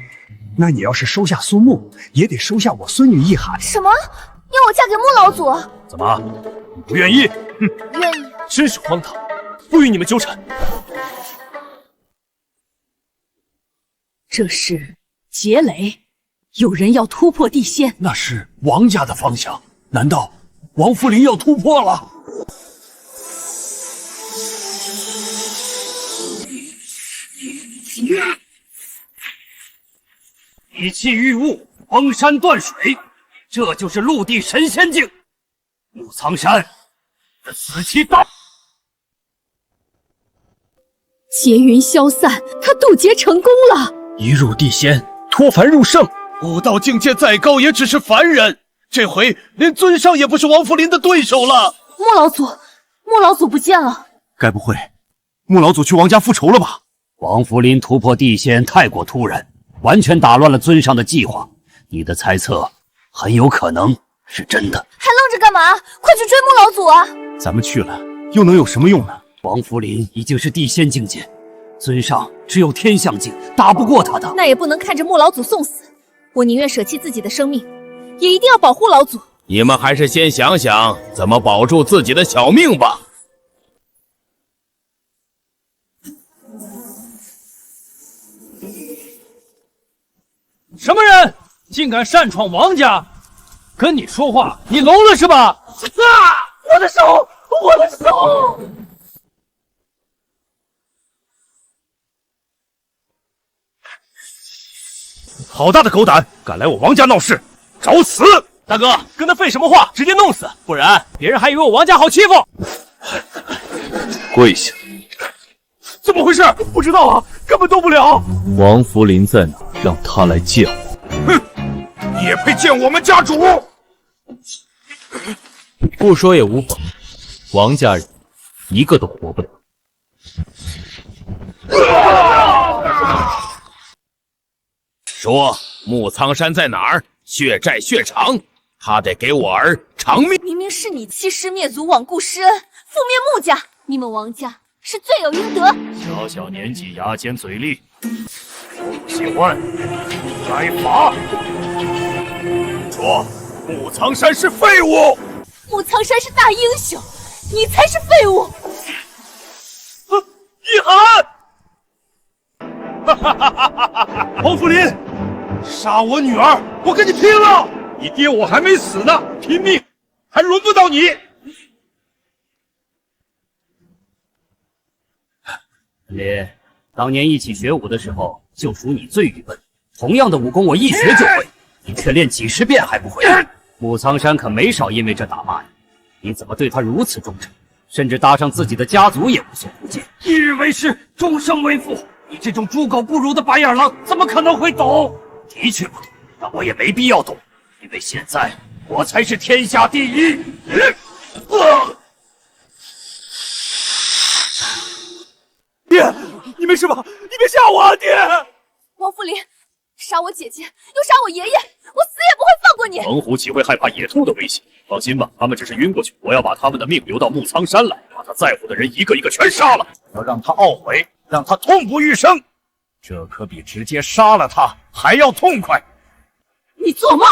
那你要是收下苏木，也得收下我孙女意涵。什么？要我嫁给穆老祖？怎么，你不愿意？哼，愿意。真是荒唐，不与你们纠缠。这是劫雷，有人要突破地仙。那是王家的方向，难道王福林要突破了？以气御物，封山断水，这就是陆地神仙境。穆苍山，这死期到。劫云消散，他渡劫成功了。一入地仙，脱凡入圣，武道境界再高，也只是凡人。这回连尊上也不是王福林的对手了。穆老祖不见了。该不会穆老祖去王家复仇了吧？王福林突破地仙太过突然，完全打乱了尊上的计划。你的猜测很有可能是真的。还愣着干嘛？快去追穆老祖啊！咱们去了又能有什么用呢？王福林已经是地仙境界，尊上只有天象境，打不过他的。那也不能看着穆老祖送死，我宁愿舍弃自己的生命，也一定要保护老祖。你们还是先想想怎么保住自己的小命吧。什么人竟敢擅闯王家？跟你说话，你聋了是吧？啊！我的手，我的手！好大的狗胆，敢来我王家闹事，找死！大哥，跟他废什么话，直接弄死，不然别人还以为我王家好欺负。跪下！怎么回事？不知道啊，根本动不了。王福林在哪？让他来见我。哼，你也配见我们家主？不说也无妨，王家人一个都活不了。说穆苍山在哪儿？血债血偿，他得给我儿偿命。明明是你欺师灭祖，罔顾施恩，覆灭穆家，你们王家是罪有应得。小小年纪，牙尖嘴利，我不喜欢，来罚。说穆苍山是废物，穆苍山是大英雄，你才是废物。一涵！王福林，杀我女儿，我跟你拼了！你爹我还没死呢，拼命还轮不到你。林，当年一起学武的时候，就属你最愚笨。同样的武功，我一学就会，你却练几十遍还不会。穆苍山可没少因为这打骂你，你怎么对他如此忠诚，甚至搭上自己的家族也无所不见？一日为师，终生为父。你这种猪狗不如的白眼狼，怎么可能会懂？的确不懂，但我也没必要懂，因为现在我才是天下第一。爹，你没事吧？你别吓我啊，爹！王福林，杀我姐姐，又杀我爷爷，我死也不会放过你。猛虎岂会害怕野兔的威胁？放心吧，他们只是晕过去，我要把他们的命留到穆苍山来，把他在乎的人一个一个全杀了，要让他懊悔，让他痛不欲生。这可比直接杀了他还要痛快。你做梦！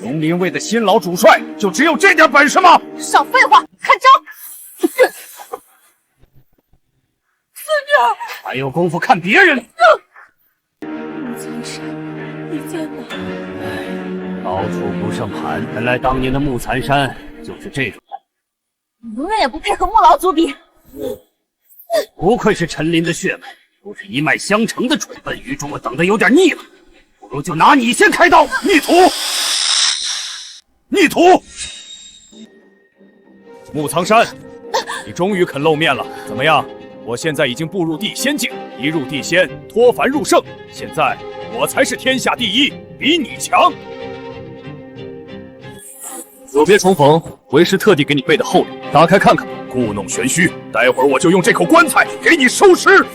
龙鳞卫的新老主帅就只有这点本事吗？少废话，看招！四娘，还有功夫看别人？穆苍山，你在哪？到处不胜盘，原来当年的穆苍山就是这种人。你永远也不配和穆老祖比。不愧是陈林的血脉，都是一脉相承的纯。本愚种我等的有点腻了，不如就拿你先开刀。逆徒！逆徒！穆苍山，你终于肯露面了，怎么样？我现在已经步入地仙境，一入地仙，脱凡入圣，现在我才是天下第一，比你强。久别重逢，为师特地给你备的厚礼，打开看看。故弄玄虚，待会儿我就用这口棺材给你收尸。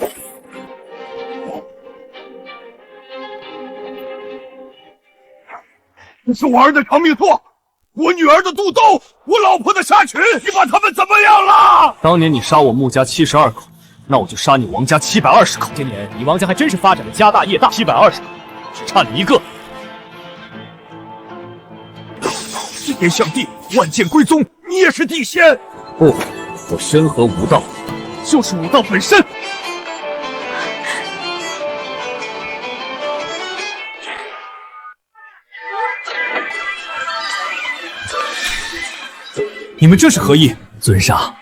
这是我儿的长命座，我女儿的肚兜，我老婆的纱裙，你把他们怎么样了？当年你杀我穆家72口，那我就杀你王家720口。今年你王家还真是发展的家大业大，720口，只差你一个。天向地，万剑归宗，你也是地仙。不，我身合武道，就是武道本身。你们这是何意？尊上，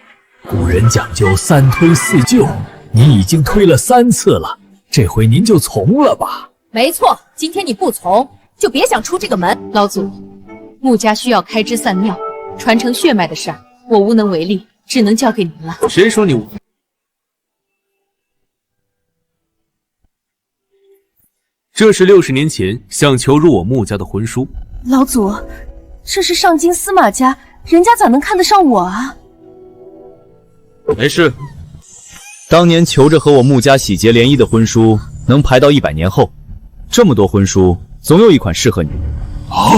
古人讲究3推4就，您已经推了3次了，这回您就从了吧。没错，今天你不从，就别想出这个门。老祖，穆家需要开枝散庙，传承血脉的事儿，我无能为力，只能交给您了。谁说你无？这是60年前想求入我穆家的婚书。老祖，这是上京司马家，人家咋能看得上我啊？没事。当年求着和我穆家喜结联姻的婚书，能排到100年后。这么多婚书，总有一款适合你。啊！